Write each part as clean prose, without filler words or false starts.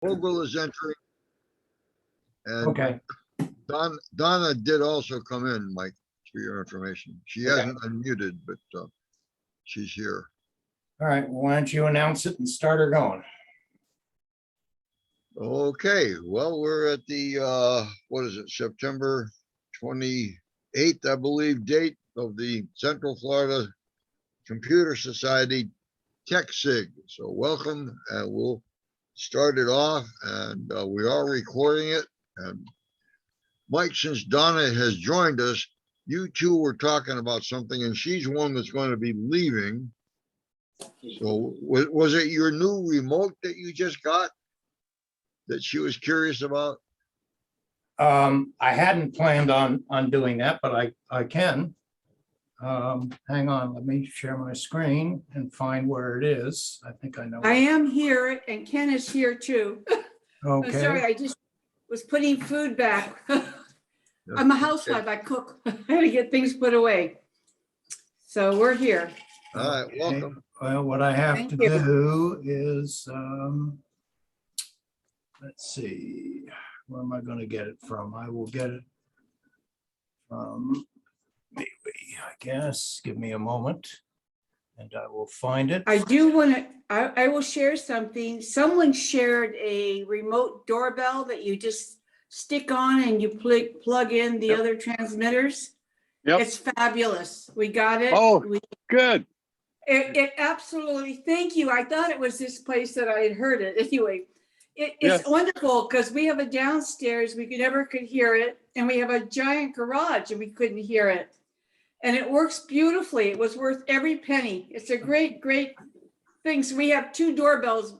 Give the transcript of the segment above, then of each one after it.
Vogel is entering, and Okay, Donna did also come in, Mike, for your information. She Okay. hasn't unmuted, but she's here. all right, why don't you announce it and start her going? Okay, well, we're at the, what is it, September 28th, I believe, date of the Central Florida Computer Society Tech SIG. So welcome, and we'll start it off, and we are recording it. And Mike, since Donna has joined us, you two were talking about something, and she's one that's going to be leaving. So was it your new remote that you just got that she was curious about? I hadn't planned on doing that, but I can. Hang on, let me share my screen and find where it is. I think I know. I am here and Ken is here too. I'm sorry, Okay, I just was putting food back. I'm a housewife, I cook. I gotta get things put away. So we're here. All right, okay. welcome. Well, what I have Thank to you. do is, let's see, where am I going to get it from? I will get it from maybe, I guess. Give me a moment and I will find it. I do want to, I will share something. Someone shared a remote doorbell that you just stick on and you plug in the other transmitters. Yep. It's fabulous. We got it. Oh. We- Good. It absolutely, thank you. I thought it was this place that I had heard it. Anyway, it's Yes. wonderful because we have a downstairs, we never could hear it. And we have a giant garage and we couldn't hear it. And it works beautifully. It was worth every penny. It's a great, great thing. So we have two doorbells,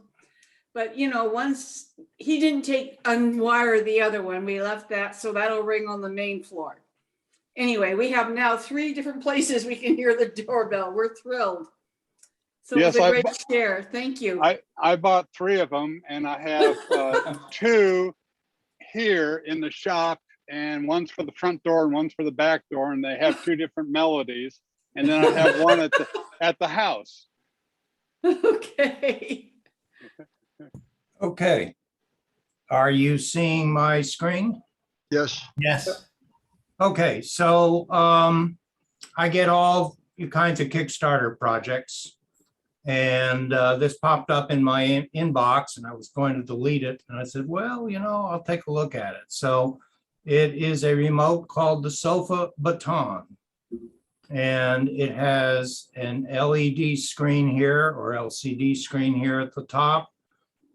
but you know, once he didn't unwire the other one, we left that. So that'll ring on the main floor. Anyway, we have now 3 different places we can hear the doorbell. We're thrilled. So Yes, it was a great share. Thank you. I bought 3 of them, and I have 2 here in the shop, and one's for the front door and one's for the back door, and they have 2 different melodies. And then I have one at the house. Okay. Okay. Are you seeing my screen? Yes. Yes. Okay, so I get all kinds of Kickstarter projects. And this popped up in my inbox and I was going to delete it. And I said, well, you know, I'll take a look at it. So it is a remote called the Sofa Baton. And it has an LED screen here or LCD screen here at the top.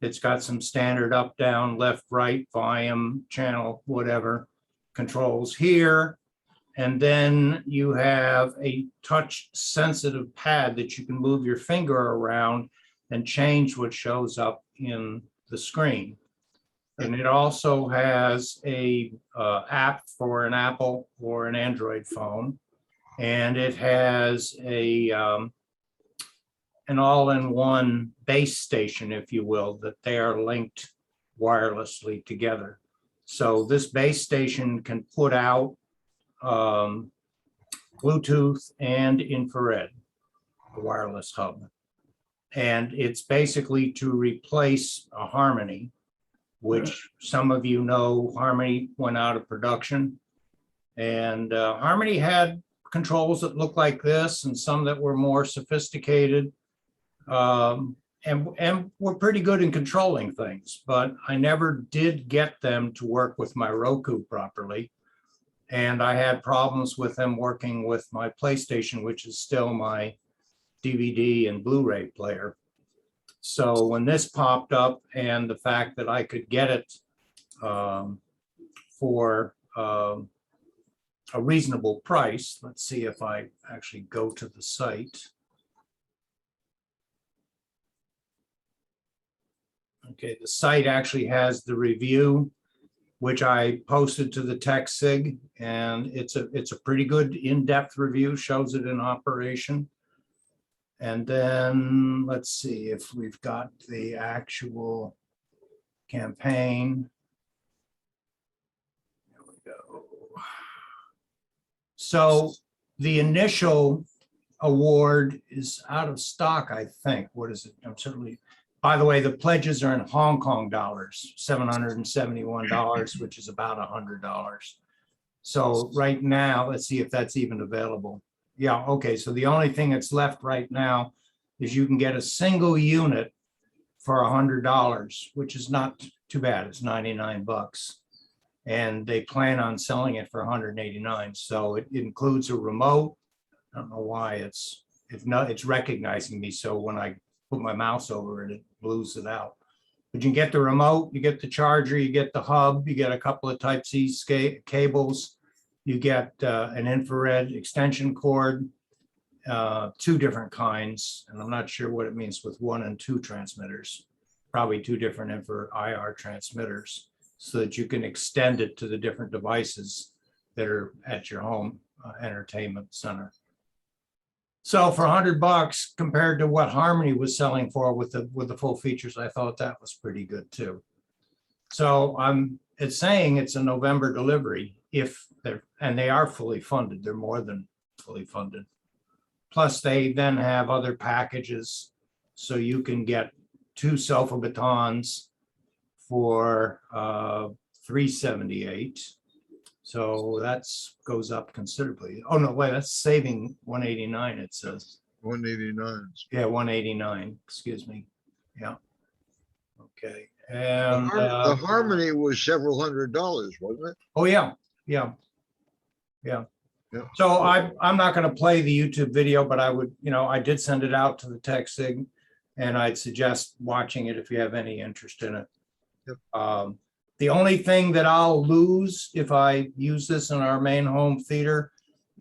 It's got some standard up, down, left, right, volume, channel, whatever controls here. And then you have a touch sensitive pad that you can move your finger around and change what shows up in the screen. And it also has a app for an Apple or an Android phone. And it has a an all-in-one base station, if you will, that they are linked wirelessly together. So this base station can put out Bluetooth and infrared, a wireless hub. And it's basically to replace a Harmony, which some of you know, Harmony went out of production. And Harmony had controls that looked like this and some that were more sophisticated and were pretty good in controlling things, but I never did get them to work with my Roku properly. And I had problems with them working with my PlayStation, which is still my DVD and Blu-ray player. So when this popped up and the fact that I could get it for a reasonable price, let's see if I actually go to the site. Okay, the site actually has the review, which I posted to the Tech SIG, and it's a pretty good in-depth review, shows it in operation. And then let's see if we've got the actual campaign. There we go. So the initial award is out of stock, I think. What is it? I'm certainly, By the way, the pledges are in Hong Kong dollars, $771, which is about $100. So right now, let's see if that's even available. Yeah, okay, so the only thing that's left right now is you can get a single unit for $100, which is not too bad. It's 99 bucks. And they plan on selling it for 189. So it includes a remote. I don't know why it's recognizing me. So when I put my mouse over it, it blues it out. But you can get the remote, you get the charger, you get the hub, you get a couple of Type-C cables, you get an infrared extension cord, two different kinds, and I'm not sure what it means with 1 and 2 transmitters, probably 2 different infrared IR transmitters, so that you can extend it to the different devices that are at your home entertainment center. So for $100 compared to what Harmony was selling for with the full features, I thought that was pretty good too. So it's saying it's a November delivery and they are fully funded. They're more than fully funded. Plus they then have other packages. So you can get 2 sofa batons for $378. So that's goes up considerably. Oh, no, wait, that's saving $189, it says. 189. Yeah, 189, excuse me. Yeah. Okay. The And the Harmony was several $100s, wasn't it? oh, yeah, yeah. Yeah. Yeah. So I'm not going to play the YouTube video, but I would, I did send it out to the Tech SIG, and I'd suggest watching it if you have any interest in it. Yep. The only thing that I'll lose if I use this in our main home theater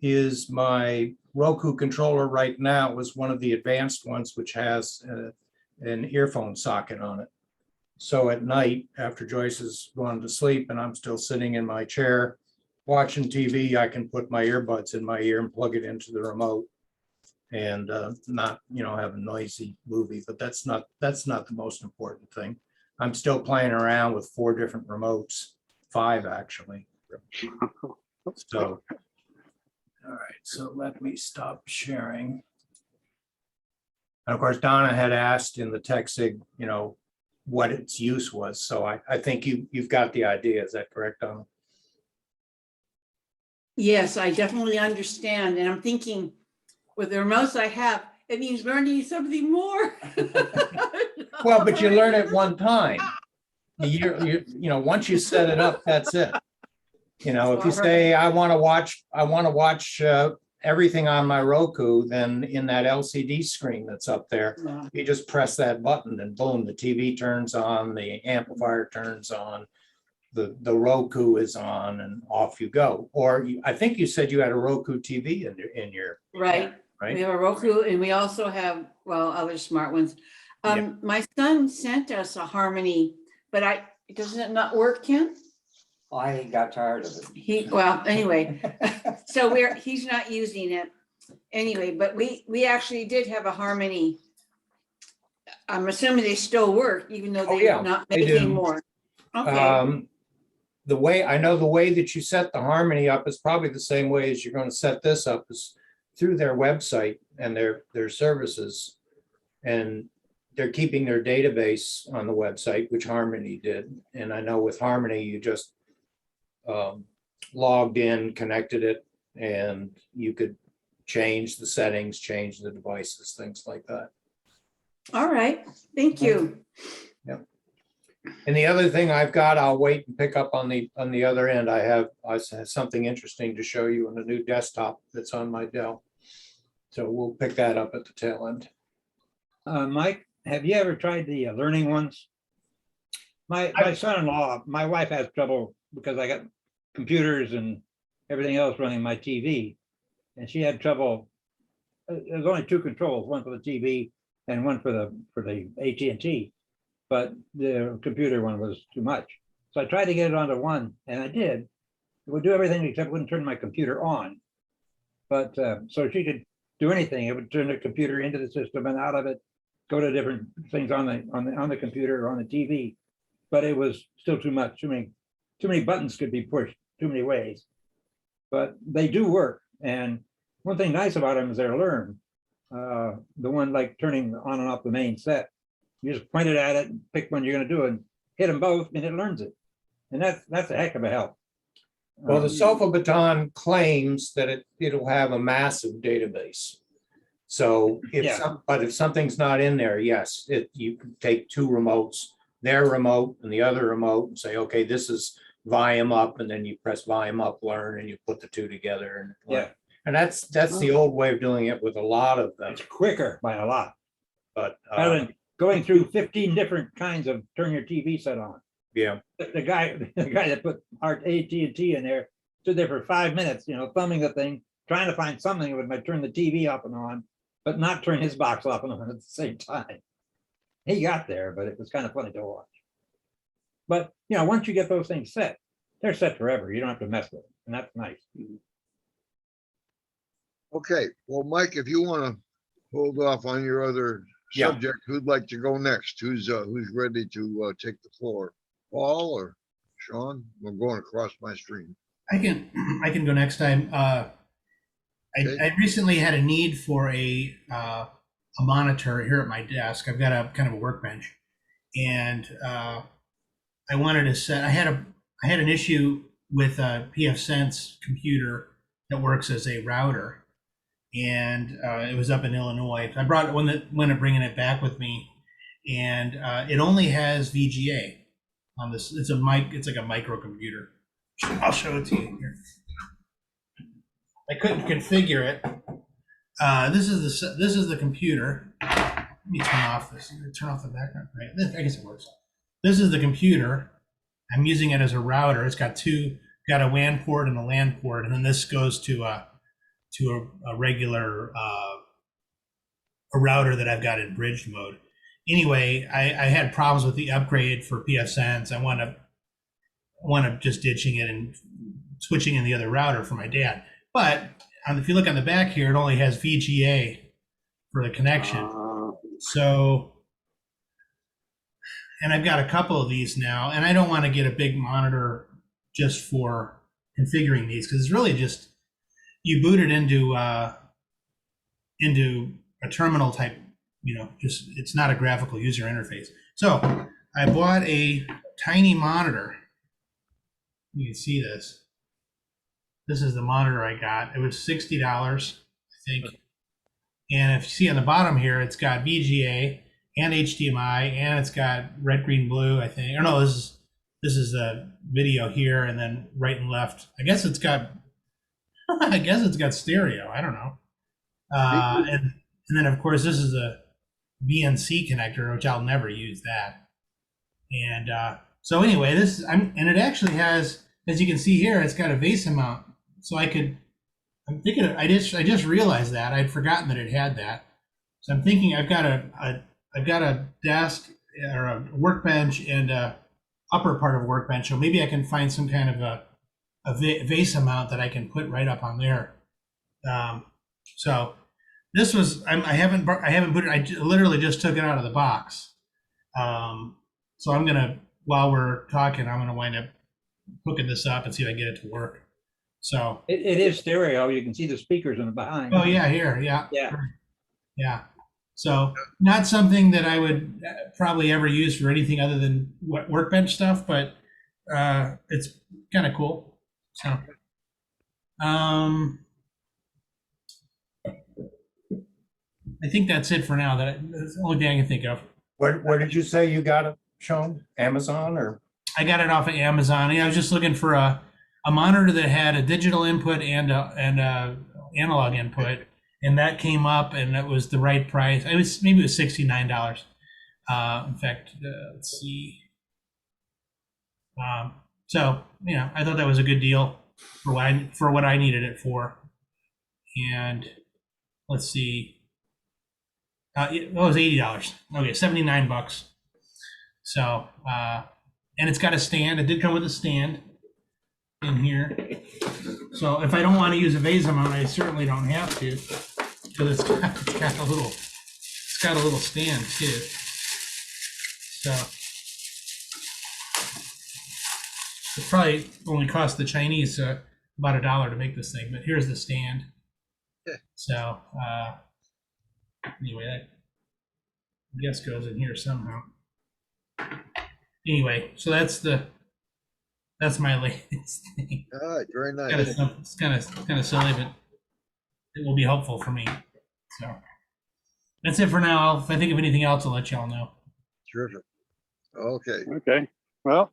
is my Roku controller right now was one of the advanced ones, which has an earphone socket on it. So at night, after Joyce has gone to sleep and I'm still sitting in my chair watching TV, I can put my earbuds in my ear and plug it into the remote and not, have a noisy movie. But that's not the most important thing. I'm still playing around with 4 different remotes, 5 actually. So, all right, so let me stop sharing. And of course, Donna had asked in the Tech SIG, what its use was. So I think you've got the idea. Is that correct, Donna? Yes, I definitely understand. And I'm thinking with the remotes I have, it means learning something more. Well, but you learn it one time. Once you set it up, that's it. If you say, I want to watch everything on my Roku, then in that LCD screen that's up there, Yeah. you just press that button and boom, the TV turns on, the amplifier turns on, the Roku is on, and off you go. Or I think you said you had a Roku TV in your Right. right? We have a Roku and we also have, other smart ones. Yeah. My son sent us a Harmony, but doesn't it not work, Ken? I got tired of it. Anyway, so he's not using it anyway, but we actually did have a Harmony. I'm assuming they still work, even though Oh, they're yeah, not they making do. more. Okay, The way that you set the Harmony up is probably the same way as you're going to set this up, is through their website and their services. And they're keeping their database on the website, which Harmony did. And I know with Harmony, you just logged in, connected it, and you could change the settings, change the devices, things like that. all right, thank you. And the other thing I'll wait and pick up on the other end. I have something interesting to show you on a new desktop that's on my Dell. So we'll pick that up at the tail end. Mike, have you ever tried the learning ones? My son-in-law, my wife has trouble because I got computers and everything else running my TV. And she had trouble. There's only 2 controls, one for the TV and one for the AT&T. But the computer one was too much. So I tried to get it onto one, and I did. It would do everything except wouldn't turn my computer on. But so she could do anything. It would turn the computer into the system and out of it, go to different things on the computer or on the TV. But it was still too much. Too many buttons could be pushed too many ways. But they do work. And one thing nice about them is they're learned. The one like turning on and off the main set. You just point it at it and pick one you're gonna do and hit them both and it learns it. And that's a heck of a help. Well, the Sofa Baton claims that it'll have a massive database. So Yeah. if something's not in there, yes, you can take two remotes, their remote and the other remote, and say, okay, this is volume up, and then you press volume up, learn, and you put the two together and learn. Yeah. And that's the old way of doing it with a lot of them, It's quicker by a lot, but rather than going through 15 different kinds of turn your TV set on. yeah. The guy that put our AT&T in there stood there for 5 minutes, thumbing the thing, trying to find something that would turn the TV off and on, but not turn his box off and on at the same time. He got there, but it was kind of funny to watch. But once you get those things set, they're set forever. You don't have to mess with them, and that's nice. Okay, well, Mike, if you want to hold off on your other Yeah. subject, who'd like to go next? Who's ready to take the floor? Paul or Sean? I'm going across my screen. I can go next time. Okay. I recently had a need for a monitor here at my desk. I've got a kind of a workbench, and I wanted to set. I had an issue with a PFSense computer that works as a router, and it was up in Illinois. I brought it when bringing it back with me, and it only has VGA on this. It's like a microcomputer. I'll show it to you here. I couldn't configure it. This is the computer. Let me turn off this. Turn off the background. Right. I guess it works. This is the computer. I'm using it as a router. It's got a WAN port and a LAN port, and then this goes to a regular a router that I've got in bridge mode. Anyway, I had problems with the upgrade for PFSense. I want to just ditching it and switching in the other router for my dad. But if you look on the back here, it only has VGA for the connection. So, and I've got a couple of these now, and I don't want to get a big monitor just for configuring these, because it's really just, you boot it into a terminal type, just, it's not a graphical user interface. So I bought a tiny monitor. You can see this. This is the monitor I got. It was $60, I think. And if you see on the bottom here, it's got VGA and HDMI, and it's got red, green, blue, I think. Or no, this is the video here, and then right and left. I guess it's got stereo. I don't know. And then of course this is a BNC connector, which I'll never use that. And so anyway, and it actually has, as you can see here, it's got a VESA mount. So I just realized that I'd forgotten that it had that. So I'm thinking I've got a desk or a workbench and a upper part of a workbench. So maybe I can find some kind of a VESA mount that I can put right up on there. So this was, I haven't put it, I literally just took it out of the box. So I'm gonna, while we're talking, I'm gonna wind up hooking this up and see if I can get it to work. So it is stereo. You can see the speakers in the behind. oh yeah, here, yeah. Yeah. So not something that I would probably ever use for anything other than workbench stuff, but it's kind of cool. So I think that's it for now. That's the only thing I can think of. Where did you say you got it shown? Amazon or? I got it off of Amazon. I was just looking for a monitor that had a digital input and a analog input, and that came up, and it was the right price. It was $69. In fact, let's see. So I thought that was a good deal for what I needed it for. And let's see. It was $80. Okay, $79. So and it's got a stand. It did come with a stand in here. So if I don't want to use a VESA mount, I certainly don't have to, because it's got a little stand too. So it probably only cost the Chinese about $1 to make this thing, but here's the stand. So anyway, guest goes in here somehow. Anyway, so that's my latest thing. All right, very Kind nice. of, it's kind of silly, but it will be helpful for me. So that's it for now. If I think of anything else, I'll let y'all know. Terrific. Okay, Okay, well,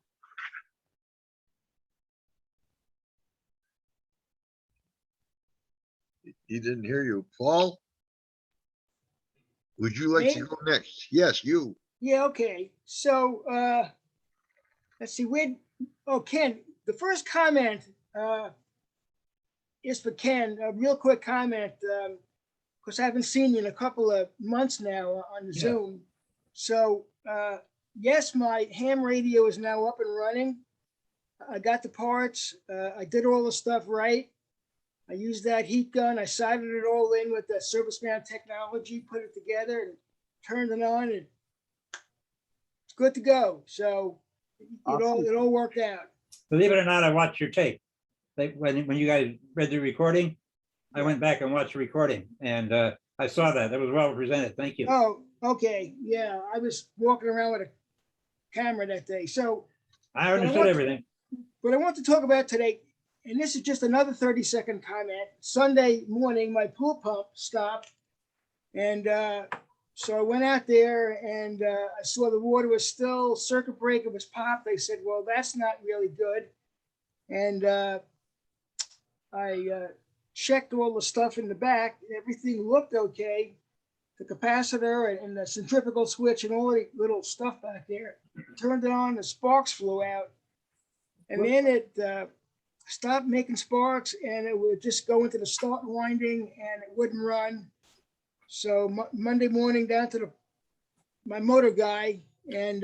he didn't hear you. Paul? Would you like to Me? go next? Yes, you. Yeah, okay. So, let's see, Ken, the first comment, is for Ken, a real quick comment, because I haven't seen you in a couple of months now on Yeah. Zoom. So, yes, my ham radio is now up and running. I got the parts, I did all the stuff right. I used that heat gun, I soldered it all in with the serviceman technology, put it together and turned it on, and it's good to go. So Awesome. it all worked out. Believe it or not, I watched your tape. When you guys read the recording, I went back and watched the recording, and I saw that. That was well presented. Thank you. Oh, okay. Yeah, I was walking around with a camera that day. So I understood everything. what I want to talk about today, and this is just another 30-second comment. Sunday morning, my pool pump stopped. And so I went out there and I saw the water was still, circuit breaker was popped. I said, well, that's not really good. And I checked all the stuff in the back. Everything looked okay. The capacitor and the centrifugal switch and all the little stuff back there. Turned it on, the sparks flew out. And then it stopped making sparks and it would just go into the start winding and it wouldn't run. So Monday morning down to my motor guy, and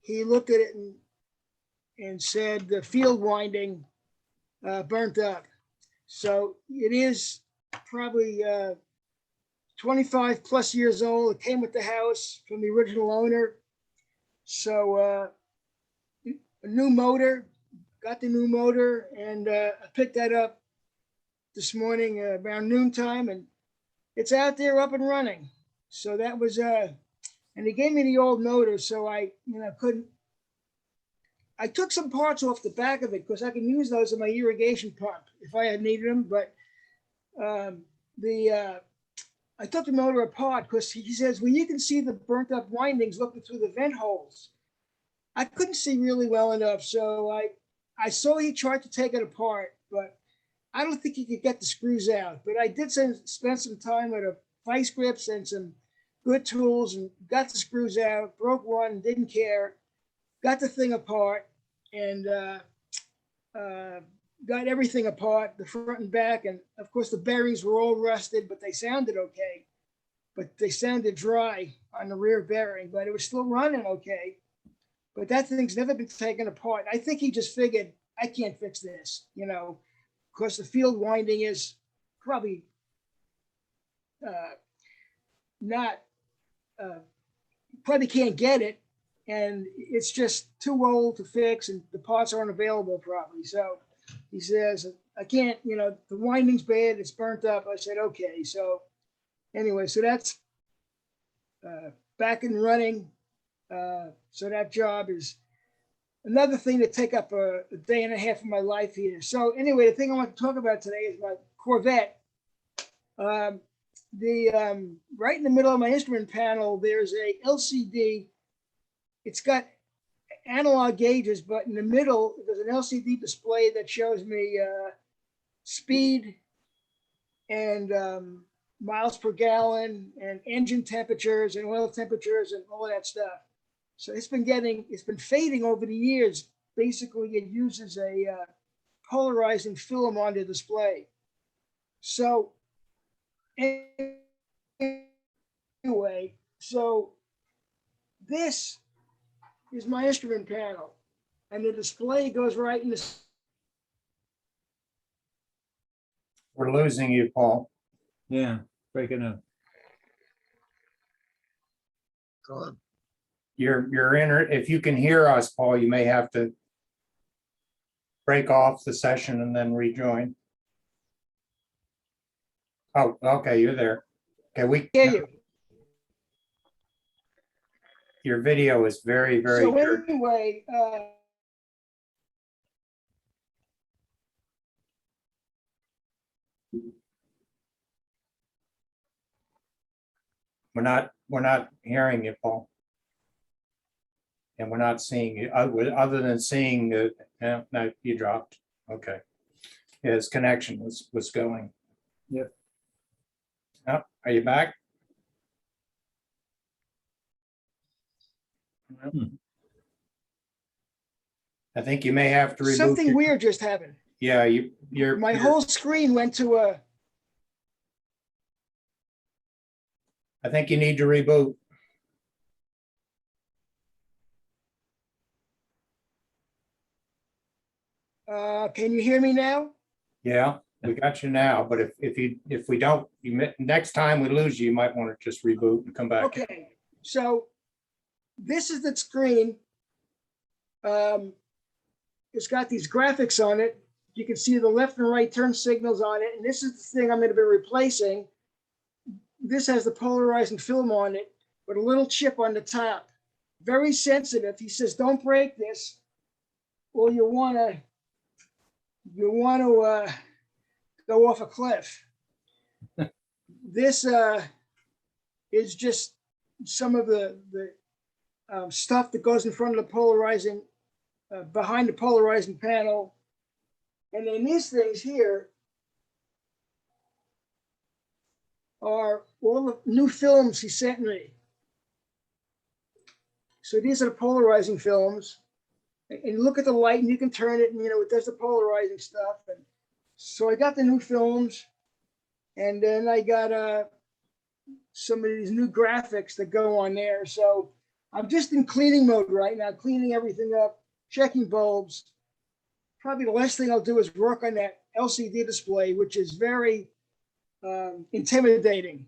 he looked at it and said the field winding burnt up. So it is probably 25 plus years old. It came with the house from the original owner. So a new motor, got the new motor, and I picked that up this morning around noontime, and it's out there up and running. So that was, and he gave me the old motor, so I took some parts off the back of it because I can use those in my irrigation pump if I had needed them. But I took the motor apart because he says, well, you can see the burnt up windings looking through the vent holes. I couldn't see really well enough, so I saw he tried to take it apart, but I don't think he could get the screws out. But I did spend some time with a vice grips and some good tools and got the screws out, broke one, didn't care, got the thing apart, and got everything apart, the front and back. And of course the bearings were all rusted, but they sounded okay. But they sounded dry on the rear bearing, but it was still running okay. But that thing's never been taken apart. I think he just figured, I can't fix this, because the field winding is probably not, probably can't get it. And it's just too old to fix and the parts aren't available probably. So he says, I can't, the winding's bad, it's burnt up. I said, okay. So anyway, so that's back and running. So that job is another thing to take up a day and a half of my life here. So anyway, the thing I want to talk about today is my Corvette. Right in the middle of my instrument panel, there's a LCD. It's got analog gauges, but in the middle, there's an LCD display that shows me speed and miles per gallon and engine temperatures and oil temperatures and all of that stuff. So it's been fading over the years. Basically, it uses a polarizing film on the display. So anyway, so this is my instrument panel, and the display goes right in this. We're losing you, Paul. Yeah, breaking up. Go on. You're in, if you can hear us, Paul, you may have to break off the session and then rejoin. Oh, okay, you're there. Okay, Hear you. Your video is very, very So good. anyway, We're not hearing you, Paul. And we're not seeing you, other than seeing the, no, you dropped. Okay. His connection was going. Yep. Oh, are you back? I think you may have to reboot. something weird just happened. Yeah, you're. My whole screen went to a, I think you need to reboot. can you hear me now? Yeah, we got you now, but if we don't, next time we lose you, you might want to just reboot and come back. Okay, so this is the screen. It's got these graphics on it. You can see the left and right turn signals on it. And this is the thing I'm going to be replacing. This has the polarizing film on it with a little chip on the top. Very sensitive. He says, don't break this, or you want to go off a cliff. This is just some of the stuff that goes in front of the polarizing, behind the polarizing panel. And then these things here are all the new films he sent me. So these are the polarizing films. And look at the light, and you can turn it, and it does the polarizing stuff. And so I got the new films, and then I got some of these new graphics that go on there. So I'm just in cleaning mode right now, cleaning everything up, checking bulbs. Probably the last thing I'll do is work on that LCD display, which is very intimidating.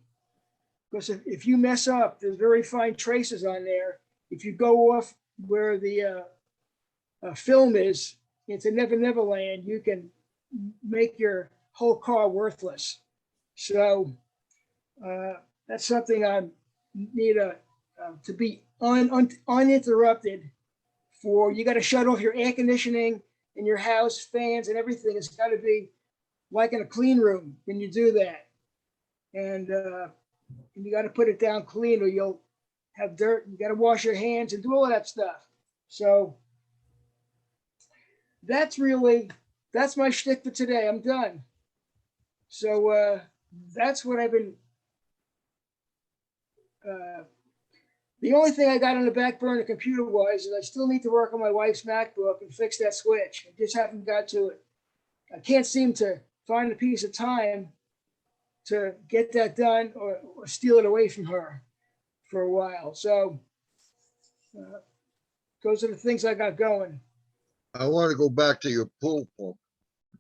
Because if you mess up, there's very fine traces on there. If you go off where the film is into Never Never Land, you can make your whole car worthless. So that's something I need to be uninterrupted for. You got to shut off your air conditioning in your house, fans and everything. It's got to be like in a clean room when you do that. And you got to put it down clean or you'll have dirt. You got to wash your hands and do all of that stuff. So that's my shtick for today. I'm done. So that's what I've been. The only thing I got on the back burner computer wise is I still need to work on my wife's MacBook and fix that switch. I just haven't got to it. I can't seem to find a piece of time to get that done or steal it away from her for a while. So those are the things I got going. I want to go back to your pool pump.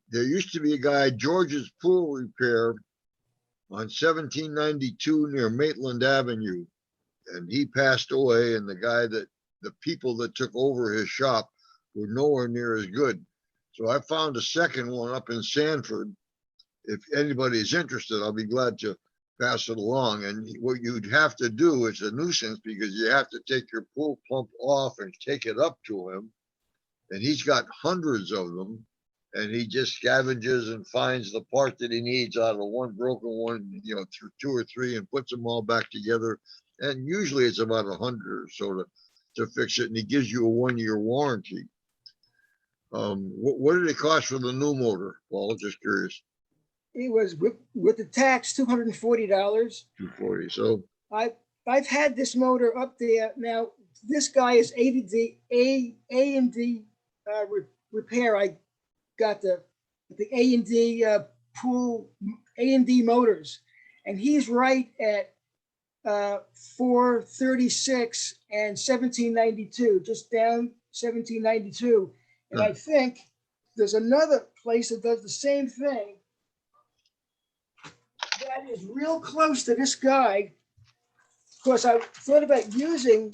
There used to be a guy, George's Pool Repair, on 1792 near Maitland Avenue. And he passed away, and the people that took over his shop were nowhere near as good. So I found a second one up in Sanford. If anybody is interested, I'll be glad to pass it along. And what you'd have to do is a nuisance because you have to take your pool pump off and take it up to him. And he's got hundreds of them. And he just scavenges and finds the part that he needs out of the one broken one, through 2 or 3 and puts them all back together. And usually it's about 100 or so to fix it. And he gives you a 1-year warranty. What did it cost for the new motor? Well, just curious. It was with the tax, $240. $240. So I've had this motor up there. Now, this guy is A&D repair. I got the A&D pool, A&D motors, and he's right at 436 and 1792, just down 1792. And I think there's another place that does the same thing that is real close to this guy. Of course, I thought about using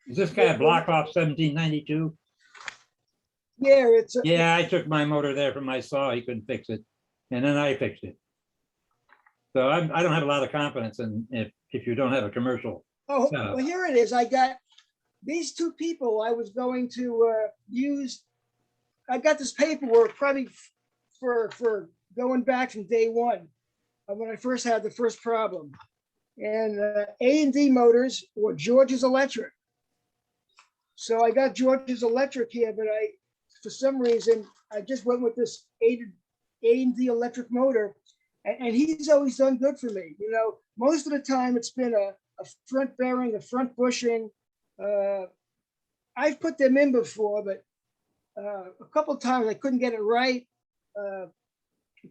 Is this guy block off 1792? yeah, it's Yeah, I took my motor there from my saw. He couldn't fix it. And then I fixed it. So I don't have a lot of confidence in if you don't have a commercial. Oh, setup. well, here it is. I got these two people I was going to use. I got this paperwork probably for going back from day one when I first had the first problem. And A&D Motors or George's Electric. So I got George's Electric here, but for some reason, I just went with this A&D Electric motor, and he's always done good for me. You know, most of the time it's been a front bearing, a front bushing. I've put them in before, but a couple of times I couldn't get it right.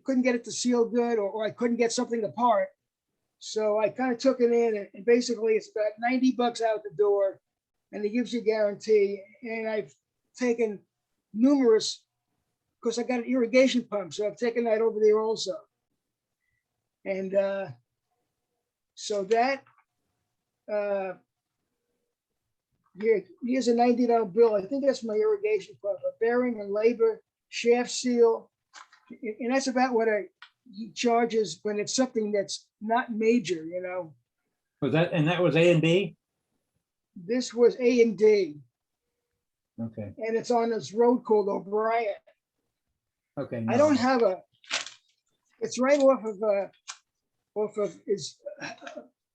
Couldn't get it to seal good, or I couldn't get something apart. So I kind of took it in, and basically it's about $90 out the door, and it gives you a guarantee. And I've taken numerous, because I got an irrigation pump, so I've taken that over there also. And so that, here's a $90 bill. I think that's my irrigation pump, a bearing and labor, shaft seal. And that's about what he charges when it's something that's not major, you know. Was that, and that was A&D? This was A&D, Okay, and it's on this road called O'Brien. okay. I no. don't have it's right off of, is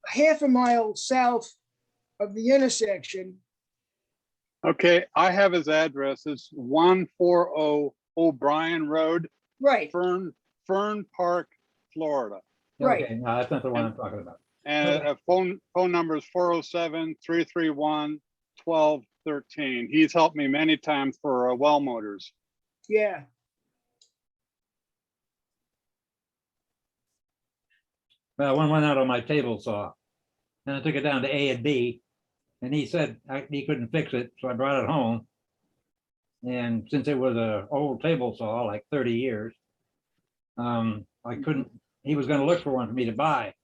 half a mile south of the intersection. Okay, I have his address. It's 140 O'Brien Road, Right, Fern Park, Florida. right. Okay, no, that's not the one I'm talking about. And phone number is 407-331-1213. He's helped me many times for well motors. Yeah. Well, one went out on my table saw, and I took it down to A&B, and he said he couldn't fix it, so I brought it home. And since it was an old table saw, like 30 years, I couldn't, he was gonna look for one for me to buy.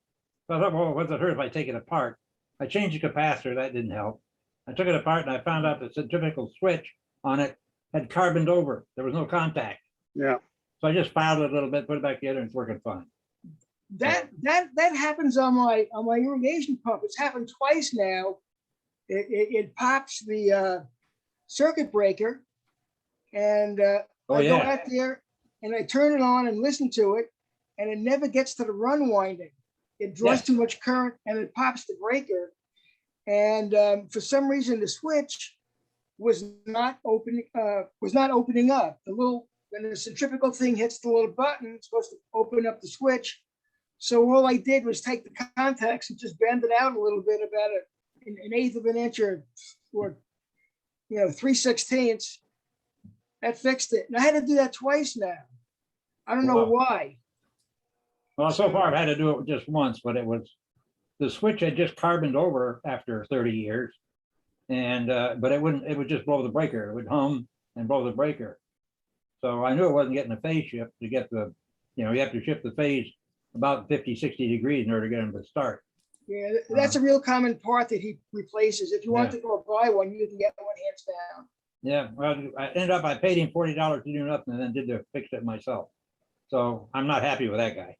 So I thought, well, what's it hurt if I take it apart? I changed the capacitor, that didn't help. I took it apart and I found out the centrifugal switch on it had carboned over. There was no contact. Yeah. So I just filed it a little bit, put it back together, and it's working fine. That happens on my irrigation pump. It's happened twice now. It pops the circuit breaker, and Oh, I go yeah. out there and I turn it on and listen to it, and it never gets to the run winding. It draws Yes. too much current and it pops the breaker. And for some reason, the switch was not opening up. When the centrifugal thing hits the little button, it's supposed to open up the switch. So all I did was take the contacts and just bend it out a little bit, about an eighth of an inch or 3/16. That fixed it. And I had to do that twice now. I don't know Wow. why. Well, so far I've had to do it just once, but it was, the switch had just carboned over after 30 years. And, but it would just blow the breaker. It would hum and blow the breaker. So I knew it wasn't getting a phase shift to get the, you have to shift the phase about 50, 60 degrees in order to get them to start. Yeah, that's a real common part that he replaces. If you want to go buy one, you can get one hands down. Yeah, well, I paid him $40 to do nothing and then did the fix it myself. So I'm not happy with that guy,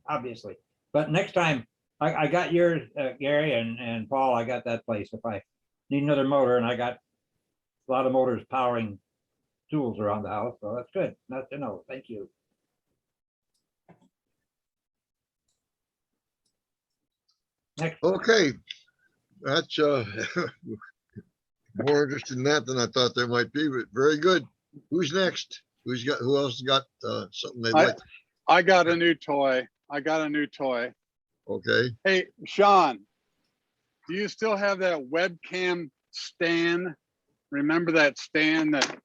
obviously. But next time, I got yours, Gary and Paul, I got that place. If I need another motor, and I got a lot of motors powering tools around the house, so that's good. Not to know. Thank you. Next. Okay, that's more interested in that than I thought there might be, but very good. Who's next? Who else got something they'd like? I got a new toy. Okay, Hey, Sean, do you still have that webcam stand? Remember that stand that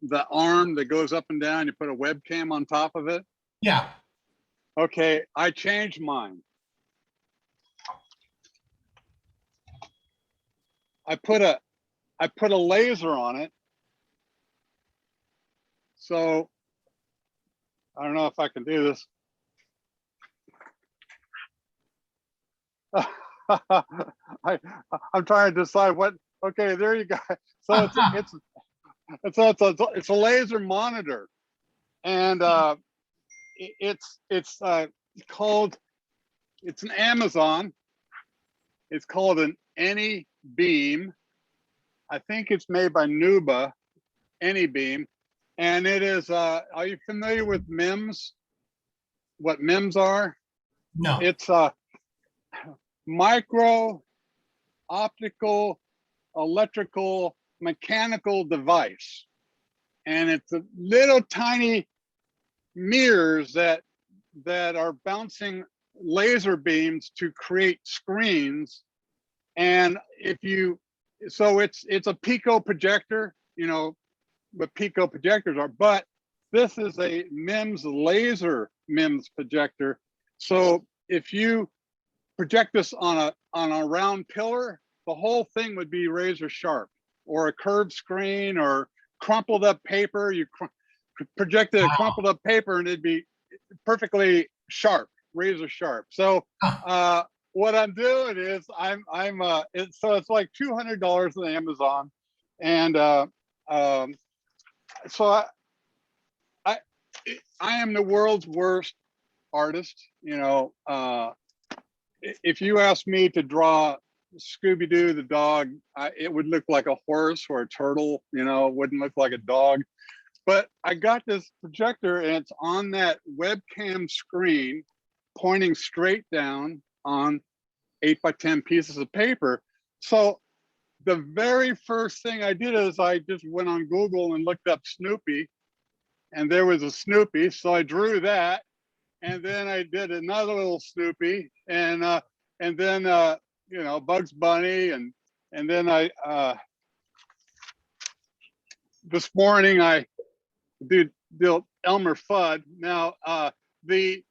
the arm that goes up and down, you put a webcam on top of it? Yeah. Okay, I changed mine. I put a laser on it. So I don't know if I can do this. I'm trying to decide what. Okay, there you go. So it's a laser monitor, and it's it's an Amazon. It's called an Any Beam. I think it's made by Nuba, Any Beam. And it is, are you familiar with MEMS? What MEMS are? No. It's a micro optical, electrical, mechanical device. And it's a little tiny mirrors that are bouncing laser beams to create screens. And so it's a pico projector, you know, what pico projectors are, but this is a MEMS laser MEMS projector. So if you project this on a round pillar, the whole thing would be razor sharp, or a curved screen, or crumpled up paper. You projected a crumpled up paper and it'd be perfectly sharp, razor sharp. So what I'm doing is so it's like $200 on Amazon, and so I am the world's worst artist. You know, if you ask me to draw Scooby-Doo the dog, it would look like a horse or a turtle. You know, it wouldn't look like a dog. But I got this projector and it's on that webcam screen pointing straight down on 8x10 pieces of paper. So the very first thing I did is I just went on Google and looked up Snoopy, and there was a Snoopy. So I drew that, and then I did another little Snoopy, and then you know, Bugs Bunny, and then this morning I did Elmer Fudd. Now the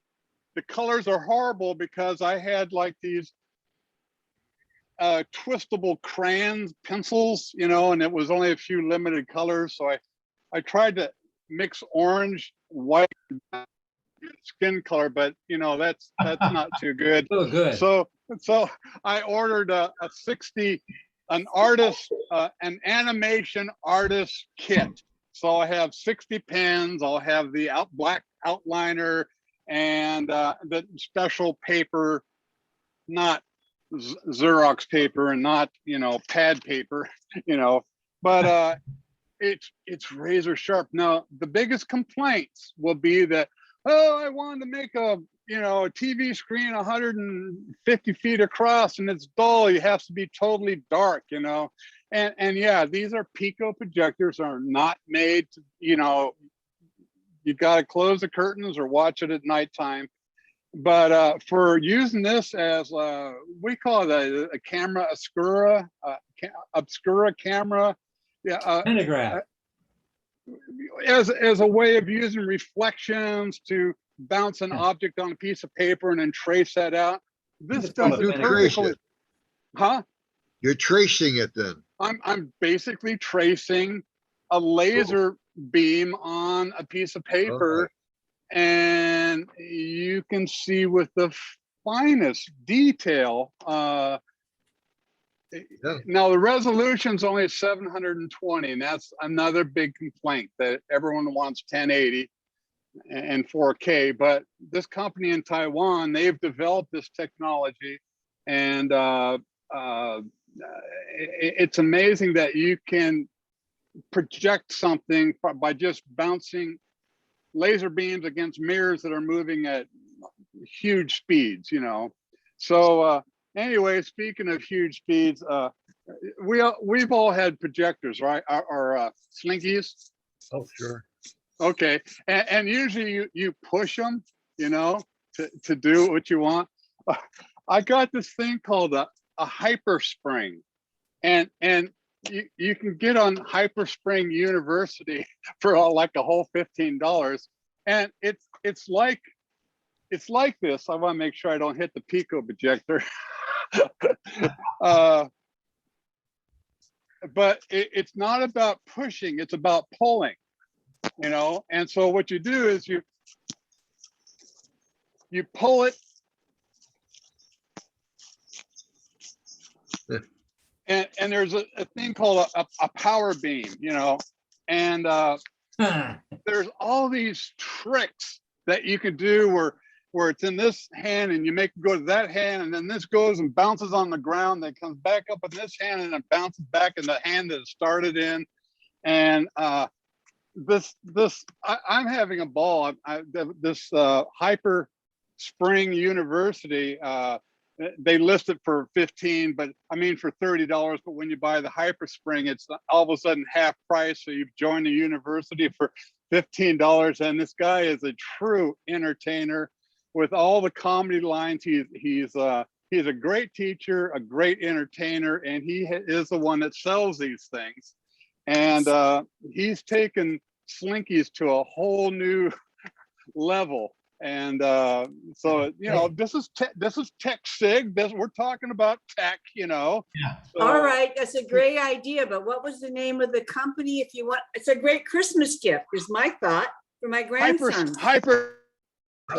colors are horrible because I had like these twistable crayons, pencils, you know, and it was only a few limited colors. So I tried to mix orange, white, skin color, but you know, that's not too good. Oh, good. So I ordered an animation artist kit. So I have 60 pens, I'll have the black outliner, and the special paper, not Xerox paper and not, you know, pad paper, you know, but it's razor sharp. Now, the biggest complaints will be that, oh, I wanted to make a TV screen 150 feet across and it's dull. You have to be totally dark, you know. And yeah, these are pico projectors, are not made to, you know, you got to close the curtains or watch it at nighttime. But for using this as we call it a camera obscura camera, yeah, Pentagraph. as a way of using reflections to bounce an object on a piece of paper and then trace that out. This Just call does it it pentagraph. perfectly. Huh? You're tracing it then. I'm basically tracing a laser beam on a piece of paper, and you can see with the finest detail. Now the resolution's only 720, and that's another big complaint, that everyone wants 1080 and 4K. But this company in Taiwan, they've developed this technology, and it's amazing that you can project something by just bouncing laser beams against mirrors that are moving at huge speeds, you know. So anyway, speaking of huge speeds, we've all had projectors, right? Our Slinkies. Oh, sure. Okay, and usually you push them, you know, to do what you want. I got this thing called a Hyperspring, and you can get on Hyperspring University for like a whole $15, and it's like this. I want to make sure I don't hit the pico projector. But it's not about pushing, it's about pulling, you know. And so what you do is you pull it, and there's a thing called a power beam, you know, and there's all these tricks that you can do where where it's in this hand and you make it go to that hand, and then this goes and bounces on the ground, then comes back up in this hand and it bounces back in the hand that it started in. And I'm having a ball. This Hyper Spring University, they list it for 15, but I mean for $30. But when you buy the Hyper Spring, it's all of a sudden half price. So you've joined the university for $15. And this guy is a true entertainer with all the comedy lines. He's a great teacher, a great entertainer, and he is the one that sells these things. And he's taken Slinkies to a whole new level. And so, you know, this is tech SIG. We're talking about tech, you know. Yeah. So, All right, that's a great idea, but what was the name of the company? If you want, it's a great Christmas gift, is my thought for my grandson. Hyper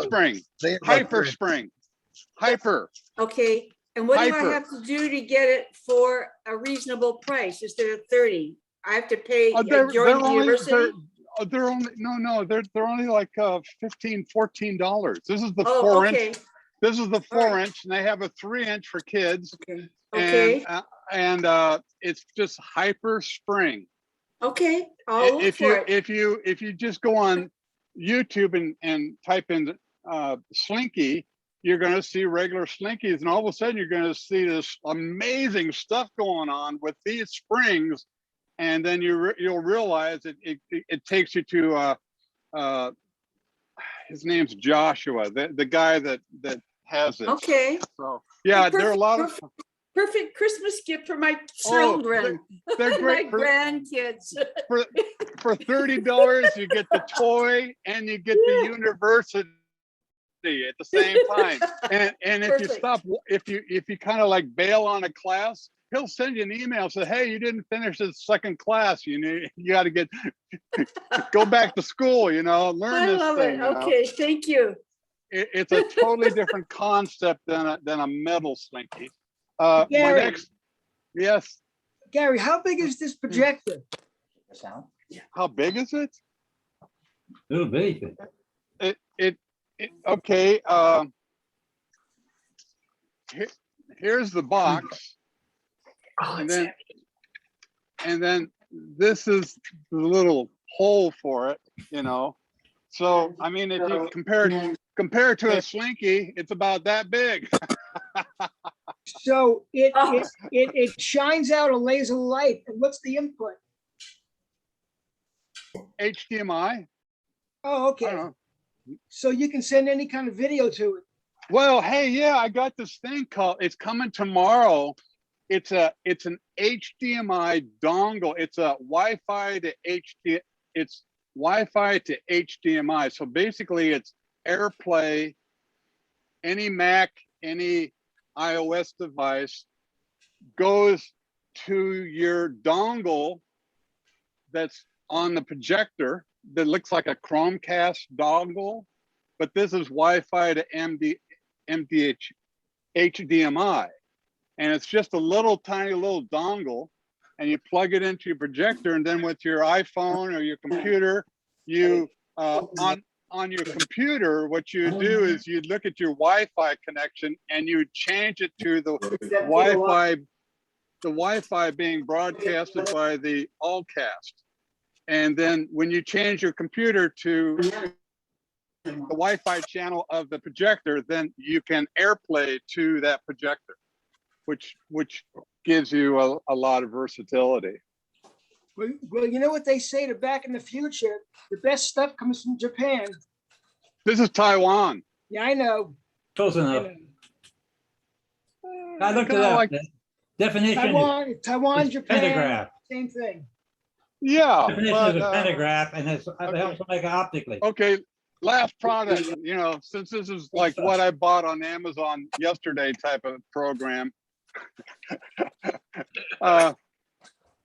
Spring. Say it like Hyper this. Spring. Hyper. Okay, and what do I Hyper. have to do to get it for a reasonable price instead of 30? I have to pay, They're join the only, university? they're only, no, they're only like $15, $14. This is the Oh, 4-inch. okay, This is the All right. 4-inch, and they have a 3-inch for kids. okay, okay, And it's just Hyper Spring. okay. I'll look for it. If you just go on YouTube and type in Slinky, you're going to see regular Slinkies, and all of a sudden you're going to see this amazing stuff going on with these springs, and then you'll realize it takes you to his name's Joshua, the guy that has it. Okay. So yeah, there are a lot of. Perfect Christmas gift for my Oh, children, they're my great for grandkids. $30. You get the toy and you get the university at the same time. And if you Perfect. stop, if you kind of like bail on a class, he'll send you an email, say, hey, you didn't finish this second class. You got to go back to school, you know, learn I this love thing. it. You know? Okay, thank you. It's a totally different concept than a metal Slinky. My Gary. next, yes. Gary, how big is this projector? How big is it? Little bitty thing. Okay. Here's the box, and then this is the little hole for it. You know, so I mean, if you compare it to a Slinky, it's about that big. So Oh. it shines out a laser light. And what's the input? HDMI. Oh, I okay. don't know. So you can send any kind of video to it. Well, hey, yeah, I got this thing called. It's coming tomorrow. It's an HDMI dongle. It's a Wi-Fi to HD. It's Wi-Fi to HDMI. So basically, it's AirPlay. Any Mac, any iOS device goes to your dongle that's on the projector that looks like a Chromecast dongle, but this is Wi-Fi to HDMI, and it's just a little tiny little dongle, and you plug it into your projector, and then with your iPhone or your computer, you on your computer, what you do is you look at your Wi-Fi connection and you change it to the Wi-Fi being broadcasted by the Allcast. And then when you change your computer to the Wi-Fi channel of the projector, then you can AirPlay to that projector, which gives you a lot of versatility. Well, you know what they say to back in the future, the best stuff comes from Japan. This is Taiwan. Yeah, I know. Close I enough. know. I looked it Kinda up. like- The definition Taiwan, is Japan, pentagraph. same thing. Yeah. Definition but, is a pentagraph, and it helps to make it optically. Okay, last product, you know, since this is like what I bought on Amazon yesterday type of program.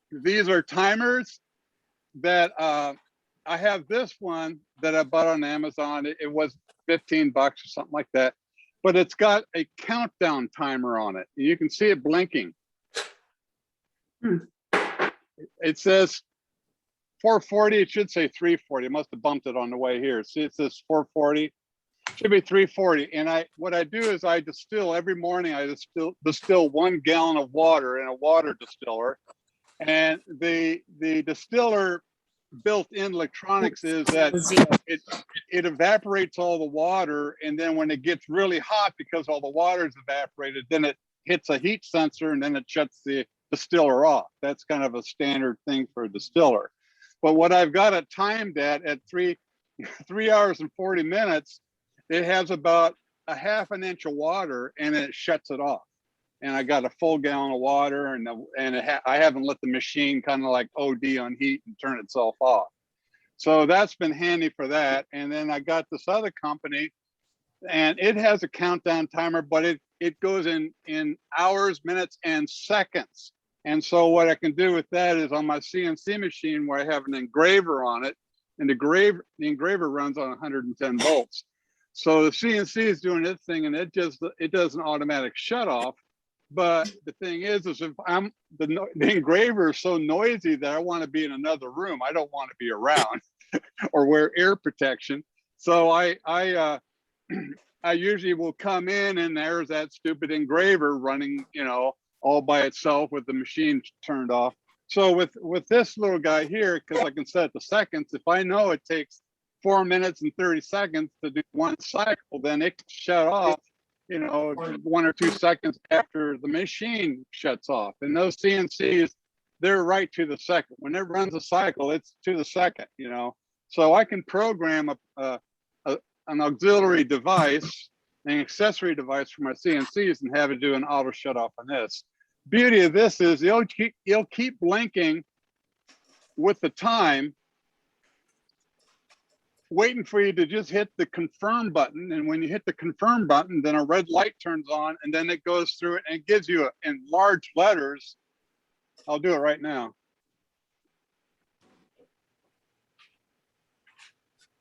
These are timers that I have this one that I bought on Amazon. It was $15 or something like that, but it's got a countdown timer on it. You can see it blinking. It says 440. It should say 340. It must have bumped it on the way here. See, it says 440. Should be 340. And what I do is I distill every morning. I distill 1 gallon of water in a water distiller. And the distiller built-in electronics is that it evaporates all the water, and then when it gets really hot because all the water is evaporated, then it hits a heat sensor and then it shuts the distiller off. That's kind of a standard thing for a distiller. But what I've got it timed at 3 hours and 40 minutes, it has about a half an inch of water and it shuts it off. And I got a full gallon of water, and I haven't let the machine kind of like OD on heat and turn itself off. So that's been handy for that. And then I got this other company, and it has a countdown timer, but it goes in hours, minutes, and seconds. And so what I can do with that is on my CNC machine where I have an engraver on it, and the engraver runs on 110 volts. So the CNC is doing its thing, and it does an automatic shut off. But the thing is if the engraver is so noisy that I want to be in another room, I don't want to be around or wear ear protection. So I usually will come in and there's that stupid engraver running, all by itself with the machine turned off. So with this little guy here, because I can set the seconds, if I know it takes 4 minutes and 30 seconds to do 1 cycle, then it can shut off 1 or 2 seconds after the machine shuts off. And those CNCs, they're right to the second. When it runs a cycle, it's to the second, So I can program an auxiliary device, an accessory device for my CNCs, and have it do an auto shut off on this. Beauty of this is it'll keep blinking with the time, waiting for you to just hit the confirm button. And when you hit the confirm button, then a red light turns on, and then it goes through it and it gives you in large letters. I'll do it right now.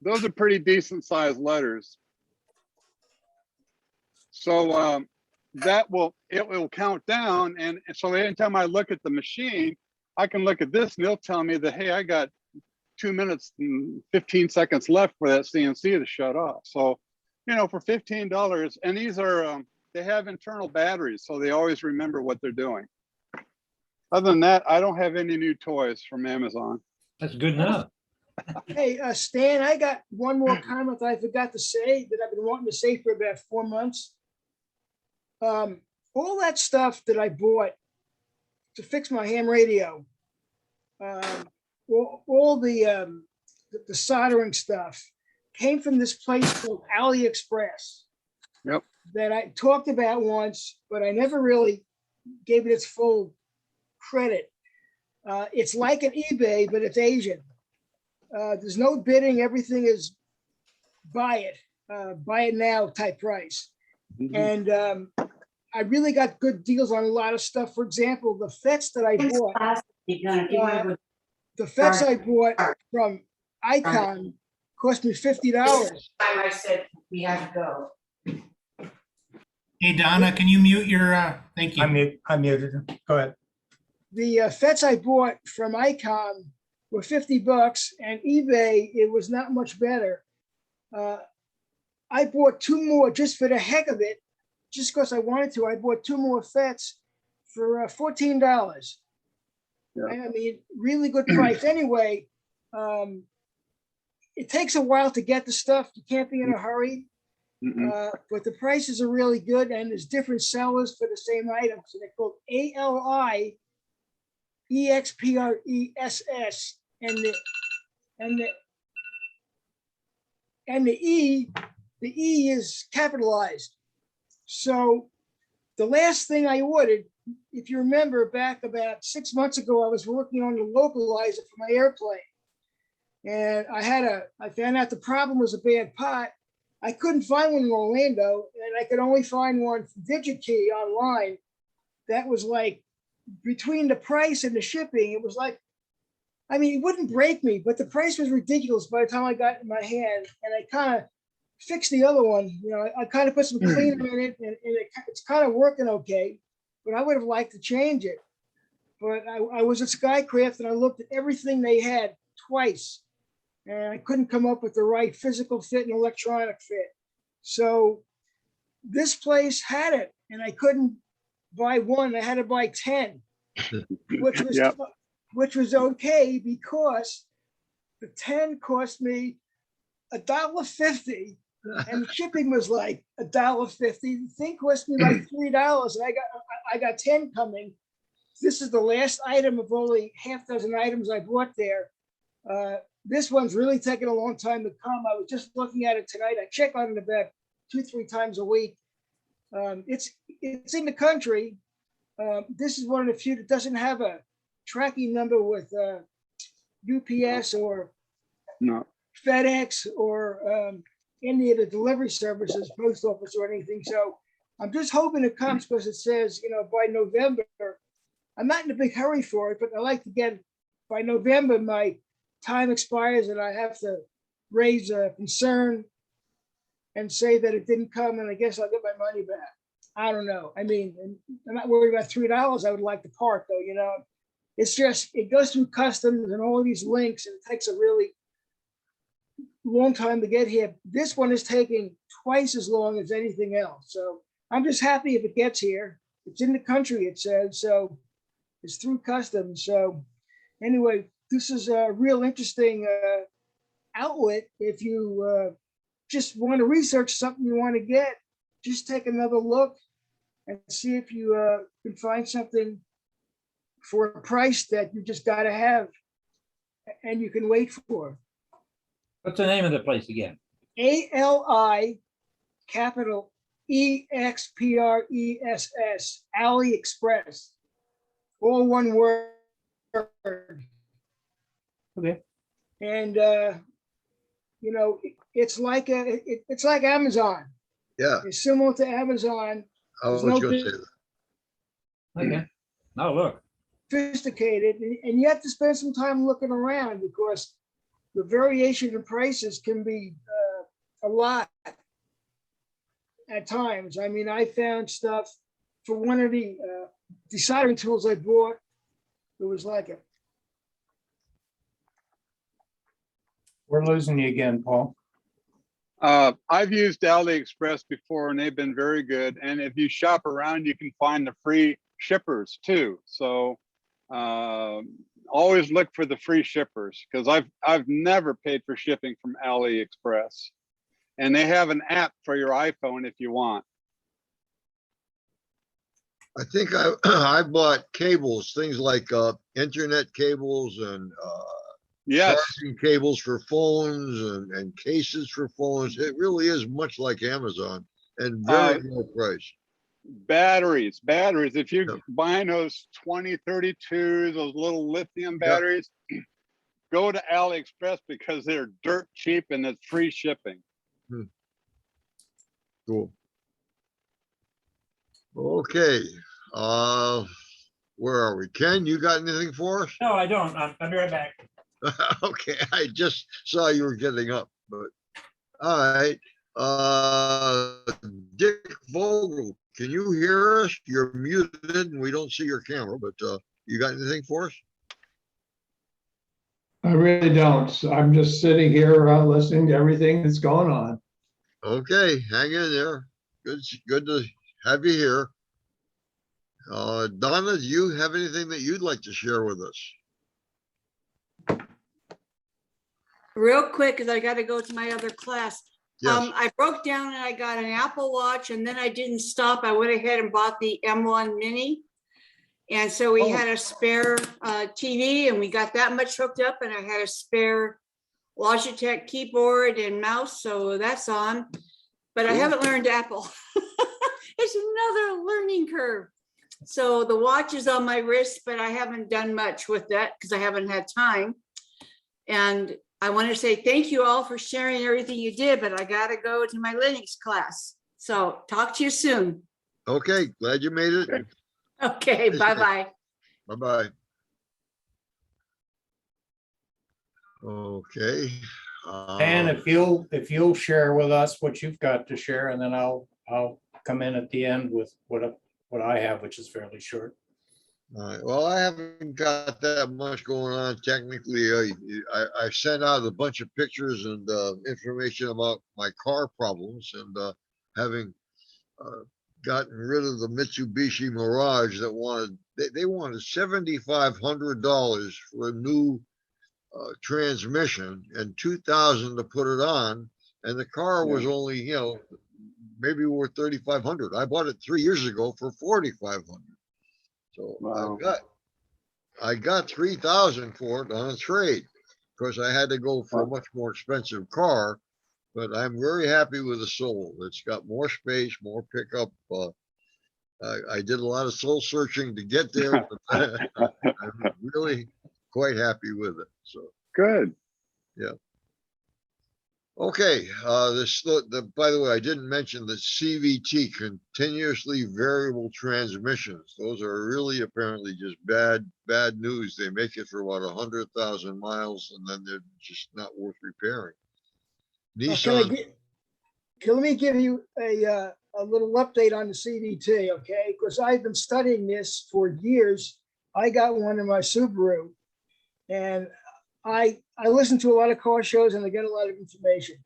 Those are pretty decent sized letters. So it will count down. And so anytime I look at the machine, I can look at this and it'll tell me that, hey, I got 2 minutes and 15 seconds left for that CNC to shut off. So, for $15, and these are, they have internal batteries, so they always remember what they're doing. Other than that, I don't have any new toys from Amazon. That's good enough. Hey, Stan, I got one more comment I forgot to say that I've been wanting to say for about 4 months. All that stuff that I bought to fix my ham radio, all the soldering stuff came from this place called AliExpress. Yep. That I talked about once, but I never really gave it its full credit. It's like an eBay, but it's Asian. There's no bidding. Everything is buy it now type price. Mhm. And I really got good deals on a lot of stuff. For example, the FETs that I bought, the FETs I bought from Icon cost me $50. I said we had to go. Hey, Donna, can you mute your, thank you. I muted. Go ahead. The FETs I bought from Icon were $50, and eBay, it was not much better. I bought 2 more just for the heck of it, just because I wanted to. I bought 2 more FETs for $14. Yeah. I mean, really good price. Anyway, it takes a while to get the stuff. You can't be in a hurry. But the prices are really good, and there's different sellers for the same items. So they're called ALIEXPRESS, and the E is capitalized. So the last thing I ordered, if you remember back about 6 months ago, I was working on the localizer for my airplane, and I found out the problem was a bad part. I couldn't find one in Orlando, and I could only find one from DigiKey online. That was like, between the price and the shipping, it was like, I mean, it wouldn't break me, but the price was ridiculous by the time I got it in my hand. And I kind of fixed the other one. I kind of put some cleaner in it, and it's kind of working okay, but I would have liked to change it. But I was at Skycraft and I looked at everything they had twice, and I couldn't come up with the right physical fit and electronic fit. So this place had it, and I couldn't buy one. I had to buy 10, which was Yep. which was okay because the 10 cost me $1.50, and the shipping was like $1.50. The thing cost me like $3, and I got 10 coming. This is the last item of only half dozen items I bought there. This one's really taking a long time to come. I was just looking at it tonight. I check on it about 2-3 times a week. It's in the country. This is one of the few that doesn't have a tracking number with UPS or No. FedEx or any of the delivery services, post office or anything. So I'm just hoping it comes because it says, by November. I'm not in a big hurry for it, but I like to get by November, my time expires and I have to raise a concern and say that it didn't come, and I guess I'll get my money back. I don't know. I mean, I'm not worried about $3. I would like the part though, It's just, it goes through customs and all of these links, and it takes a really long time to get here. This one is taking twice as long as anything else. So I'm just happy if it gets here. It's in the country, it says, so it's through customs. So anyway, this is a real interesting outlet. If you just want to research something you want to get, just take another look and see if you can find something for a price that you just got to have and you can wait for. What's the name of the place again? ALI capital EXPRESS, AliExpress, all one word. Okay. And it's like it's like Amazon. Yeah, It's similar to Amazon. I was There's no gonna say that. Okay. Now look. Sophisticated, and you have to spend some time looking around because the variation in prices can be a lot at times. I mean, I found stuff for one of the desoldering tools I bought. It was like a We're losing you again, Paul. I've used AliExpress before and they've been very good. And if you shop around, you can find the free shippers too. So always look for the free shippers, because I've never paid for shipping from AliExpress. And they have an app for your iPhone if you want. I think I bought cables, things like internet cables and Yes, charging cables for phones and cases for phones. It really is much like Amazon and very low price. batteries. If you Yep. buy those 2032, those little lithium Yep. batteries, go to AliExpress because they're dirt cheap and it's free shipping. Cool. Okay, where are we? Ken, you got anything for us? No, I don't. I'll be right back. Okay, I just saw you were getting up, but all right. Dick Vogel, can you hear us? You're muted and we don't see your camera, but you got anything for us? I really don't. So I'm just sitting here listening to everything that's going on. Okay, hang in there. Good to have you here. Donna, do you have anything that you'd like to share with us? Real quick, because I got to go to my other class. Yes, I broke down and I got an Apple Watch, and then I didn't stop. I went ahead and bought the M1 Mini. And so we had a spare TV, and we got that much hooked up, and I had a spare Logitech keyboard and mouse, so that's on. But I Cool. haven't learned Apple. It's another learning curve. So the watch is on my wrist, but I haven't done much with that because I haven't had time. And I want to say thank you all for sharing everything you did, but I got to go to my Linux class. So talk to you soon. okay, glad you made it. Okay, bye-bye. Bye-bye. Okay. And if you'll share with us what you've got to share, and then I'll come in at the end with what I have, which is fairly short. All right, well, I haven't got that much going on technically. I sent out a bunch of pictures and information about my car problems and having uh, gotten rid of the Mitsubishi Mirage that they wanted $7,500 for a new transmission and 2,000 to put it on. And the car was only, maybe worth 3,500. I bought it 3 years ago for 4,500. So Wow. I got 3,000 for it on a trade. Of course, I had to go for a much more expensive car, but I'm very happy with the Soul. It's got more space, more pickup. I did a lot of soul searching to get there, but I'm really quite happy with it. So, Good. okay, by the way, I didn't mention the CVT, continuously variable transmissions. Those are really apparently just bad news. They make it for about 100,000 miles and then they're just not worth repairing. Nissan, Let me give you a little update on the CVT, okay? Because I've been studying this for years. I got one in my Subaru, and I listen to a lot of car shows and I get a lot of information.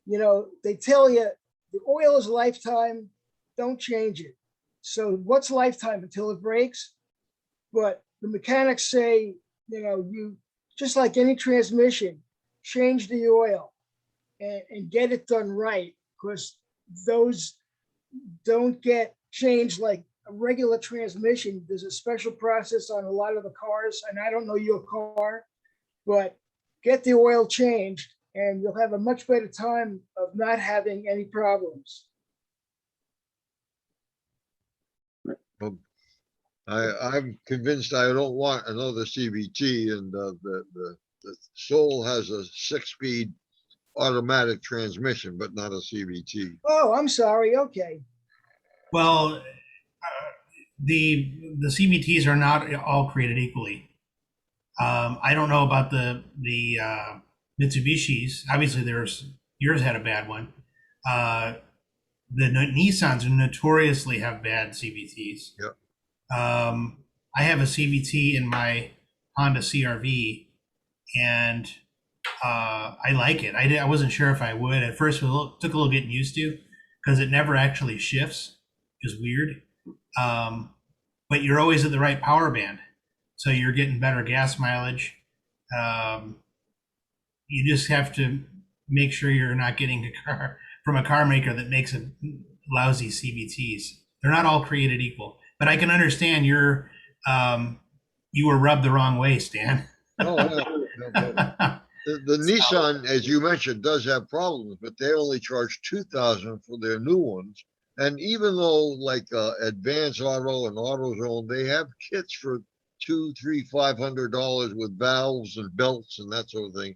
You know, they tell you the oil is lifetime, don't change it. So what's lifetime? Until it breaks? But the mechanics say, you just like any transmission, change the oil and get it done right, because those don't get changed like a regular transmission. There's a special process on a lot of the cars, and I don't know your car, but get the oil changed and you'll have a much better time of not having any problems. I'm convinced I don't want another CVT, and the Soul has a 6-speed automatic transmission, but not a CVT. Oh, I'm sorry. Okay. Well, the CVTs are not all created equally. I don't know about the Mitsubishis. Obviously, yours had a bad one. The Nissans notoriously have bad CVTs. Yep. I have a CVT in my Honda CRV, and I like it. I wasn't sure if I would. At first, it took a little getting used to, because it never actually shifts, which is weird. But you're always at the right power band, so you're getting better gas mileage. You just have to make sure you're not getting a car from a car maker that makes a lousy CVTs. They're not all created equal, but I can understand you were rubbed the wrong way, Stan. Oh, no. The Nissan, as you mentioned, does have problems, but they only charge 2,000 for their new ones. And even though like Advance Auto and AutoZone, they have kits for $200, $300, $500 with valves and belts and that sort of thing.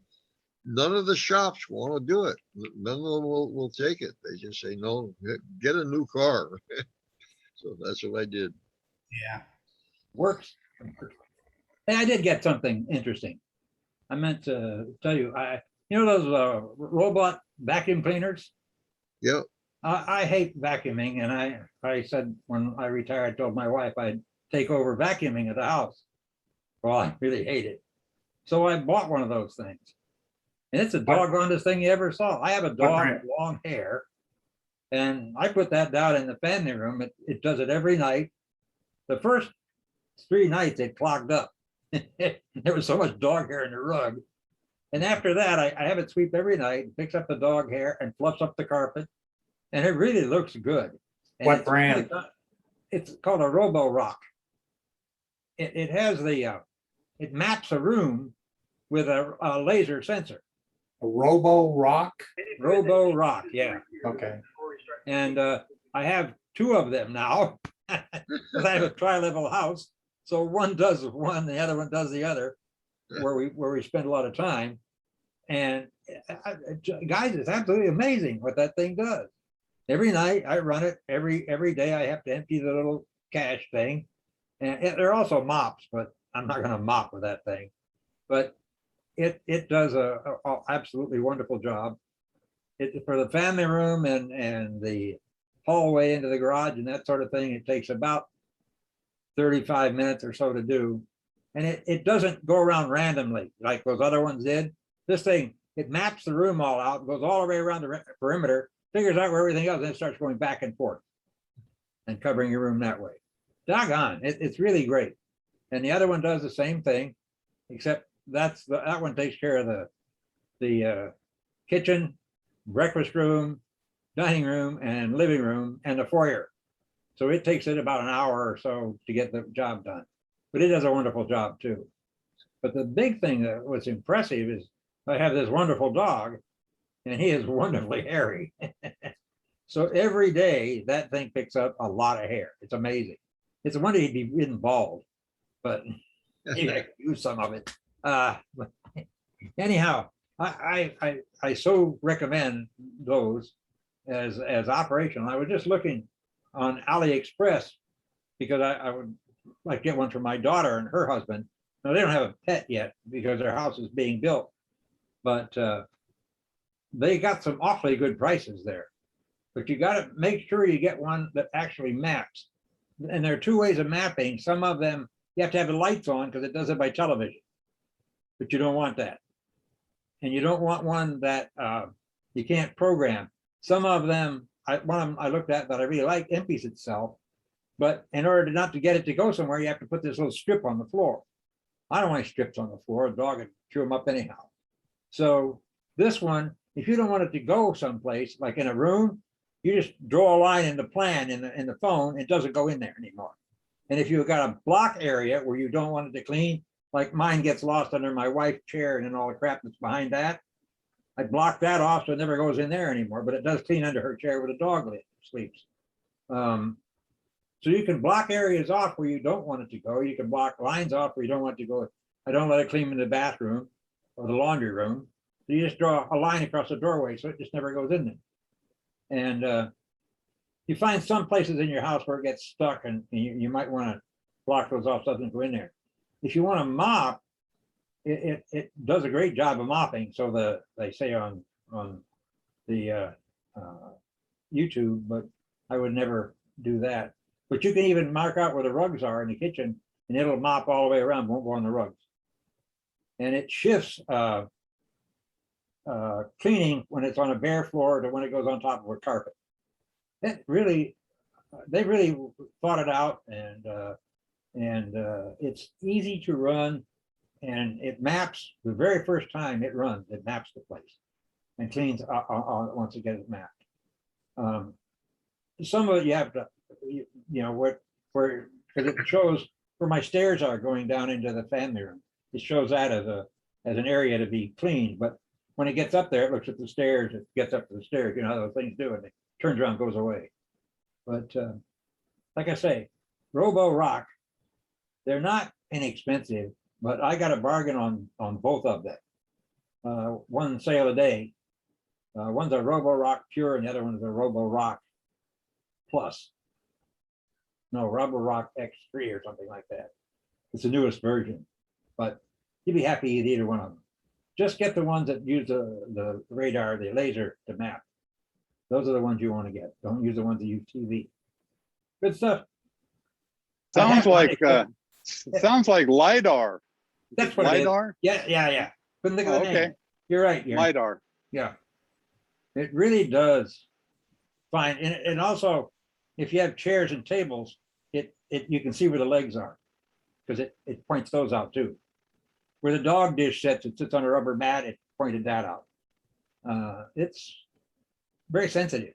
None of the shops want to do it. None of them will take it. They just say, no, get a new car. So that's what I did. Yeah. Works. Hey, I did get something interesting. I meant to tell you, those robot vacuum cleaners? Yep. I hate vacuuming, and I said when I retired, I told my wife I'd take over vacuuming at the house. Well, I really hate it. So I bought one of those things. And it's the doggonest thing you ever saw. I have a dog with long hair, and I put that down in the family room. It does it every night. The first 3 nights it clogged up. There was so much dog hair in the rug. And after that, I have it sweep every night, picks up the dog hair and fluffs up the carpet. And it really looks good. And What brand? It's called a Robo Rock. It has it maps a room with a laser sensor. A Robo Rock? Robo Rock, yeah. Okay. And I have 2 of them now, because I have a tri-level house. So one does one, the other one does the other, where we spend a lot of time. And guys, it's absolutely amazing what that thing does. Every night I run it. Every day I have to empty the little cache thing. And there are also mops, but I'm not going to mop with that thing. But it does a absolutely wonderful job. For the family room and the hallway into the garage and that sort of thing, it takes about 35 minutes or so to do. And it doesn't go around randomly like those other ones did. This thing, it maps the room all out, goes all the way around the perimeter, figures out where everything else, and it starts going back and forth and covering your room that way. Doggone, it's really great. And the other one does the same thing, except that one takes care of the kitchen, breakfast room, dining room, and living room, and the foyer. So it takes it about an hour or so to get the job done. But it does a wonderful job too. But the big thing that was impressive is I have this wonderful dog, and he is wonderfully hairy. So every day that thing picks up a lot of hair. It's amazing. It's a wonder he'd be ridden bald, but maybe I could use some of it. Anyhow, I so recommend those as operational. I was just looking on AliExpress because I would like get one for my daughter and her husband. Now they don't have a pet yet because their house is being built, but they got some awfully good prices there. But you got to make sure you get one that actually maps. And there are two ways of mapping. Some of them you have to have the lights on because it does it by television, but you don't want that. And you don't want one that you can't program. Some of them, one of them I looked at that I really like empties itself, but in order not to get it to go somewhere, you have to put this little strip on the floor. I don't want strips on the floor. A dog would chew them up anyhow. So this one, if you don't want it to go someplace, like in a room, you just draw a line in the plan in the phone, it doesn't go in there anymore. And if you've got a block area where you don't want it to clean, like mine gets lost under my wife's chair and then all the crap that's behind that, I block that off so it never goes in there anymore, but it does clean under her chair where the dog sleeps. So you can block areas off where you don't want it to go. You can block lines off where you don't want it to go. I don't let it clean in the bathroom or the laundry room. So you just draw a line across the doorway so it just never goes in there. And you find some places in your house where it gets stuck and you might want to block those off so it doesn't go in there. If you want to mop, it does a great job of mopping. So they say on the YouTube, but I would never do that. But you can even mark out where the rugs are in the kitchen and it'll mop all the way around, won't go on the rugs. And it shifts cleaning when it's on a bare floor to when it goes on top of a carpet. It really, they really thought it out, and it's easy to run, and it maps the very first time it runs. It maps the place and cleans once it gets it mapped. Some of it you have to, you know, where because it shows where my stairs are going down into the family room. It shows that as an area to be cleaned, but when it gets up there, it looks at the stairs, it gets up to the stairs, you know how those things do, and it turns around, goes away. But like I say, Robo Rock, they're not inexpensive, but I got a bargain on both of them. One sale a day. One's a Robo Rock Pure and the other one's a Robo Rock Plus. No, Robo Rock X3 or something like that. It's the newest version, but you'd be happy with either one of them. Just get the ones that use the radar, the laser to map. Those are the ones you want to get. Don't use the ones that use TV. Good stuff. Sounds like sounds like LiDAR. That's what LiDAR? it is. Yeah. Couldn't think of the name. Okay. You're right. LiDAR. Yeah. It really does fine. And also, if you have chairs and tables, you can see where the legs are because it points those out too. Where the dog dish sits, it sits on a rubber mat, it pointed that out. It's very sensitive.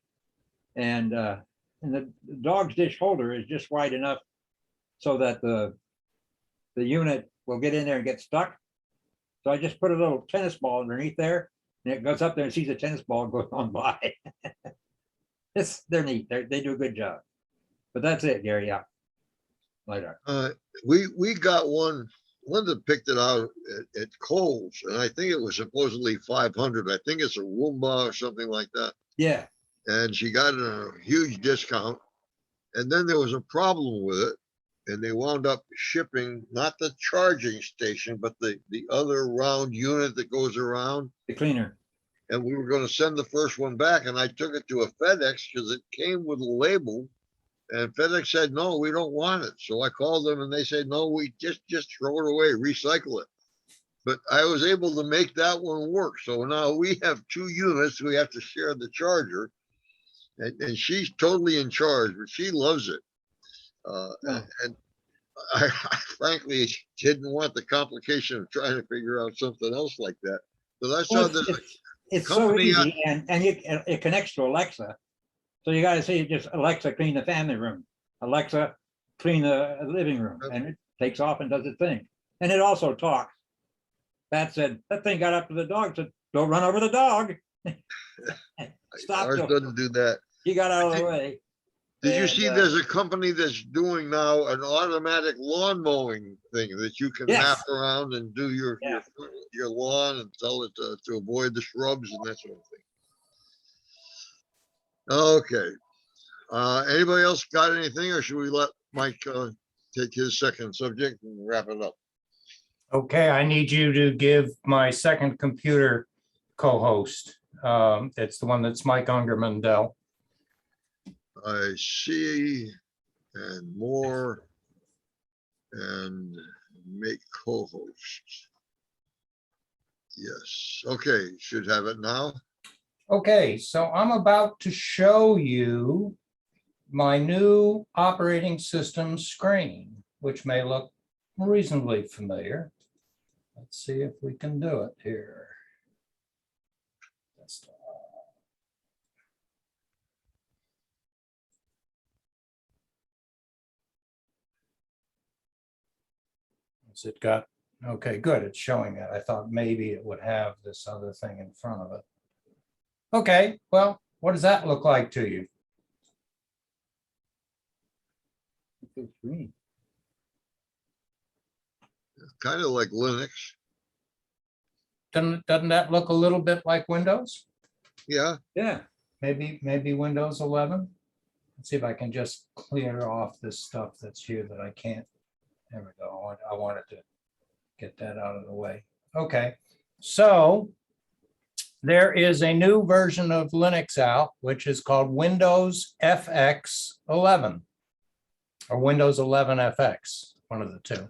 And the dog's dish holder is just wide enough so that the unit will get in there and get stuck. So I just put a little tennis ball underneath there and it goes up there and sees a tennis ball and goes on by. They're neat. They do a good job. But that's it, Gary. Yeah. Later. We got one. Linda picked it out at Kohl's, and I think it was supposedly 500. I think it's a Roomba or something like that. Yeah. And she got a huge discount. And then there was a problem with it, and they wound up shipping not the charging station, but the other round unit that goes around. The cleaner. And we were going to send the first one back, and I took it to a FedEx because it came with a label, And FedEx said, no, we don't want it. So I called them and they said, no, we just throw it away, recycle it. But I was able to make that one work. So now we have 2 units. We have to share the charger. And she's totally in charge, but she loves it. And I frankly didn't want the complication of trying to figure out something else like that. But I saw Well, this it's so company, easy, and it connects to Alexa. So you gotta say just Alexa, clean the family room. Alexa, clean the living room, and it takes off and does its thing. And it also talks. Pat said, that thing got up to the dog, said, don't run over the dog. Stop. ours doesn't do that. He got out of the way. Did you And, see there's a company that's doing now an automatic lawn mowing thing that you can Yes. map around and do your Yeah. your lawn and tell it to avoid the shrubs and that sort of thing. Okay. Anybody else got anything, or should we let Mike take his second subject and wrap it up? Okay, I need you to give my second computer co-host. It's the one that's Mike Ungerman, Dell. I see, and more, and make co-host. Yes, okay, should have it now. Okay, so I'm about to show you my new operating system screen, which may look reasonably familiar. Let's see if we can do it here. Has it got, okay, good, it's showing it. I thought maybe it would have this other thing in front of it. Okay, well, what does that look like to you? Kind of like Linux. Doesn't that look a little bit like Windows? Yeah, Yeah, Maybe Windows 11. Let's see if I can just clear off this stuff that's here that I can't. There we go. I wanted to get that out of the way. Okay, so there is a new version of Linux out, which is called Windows FX 11 or Windows 11 FX, one of the two.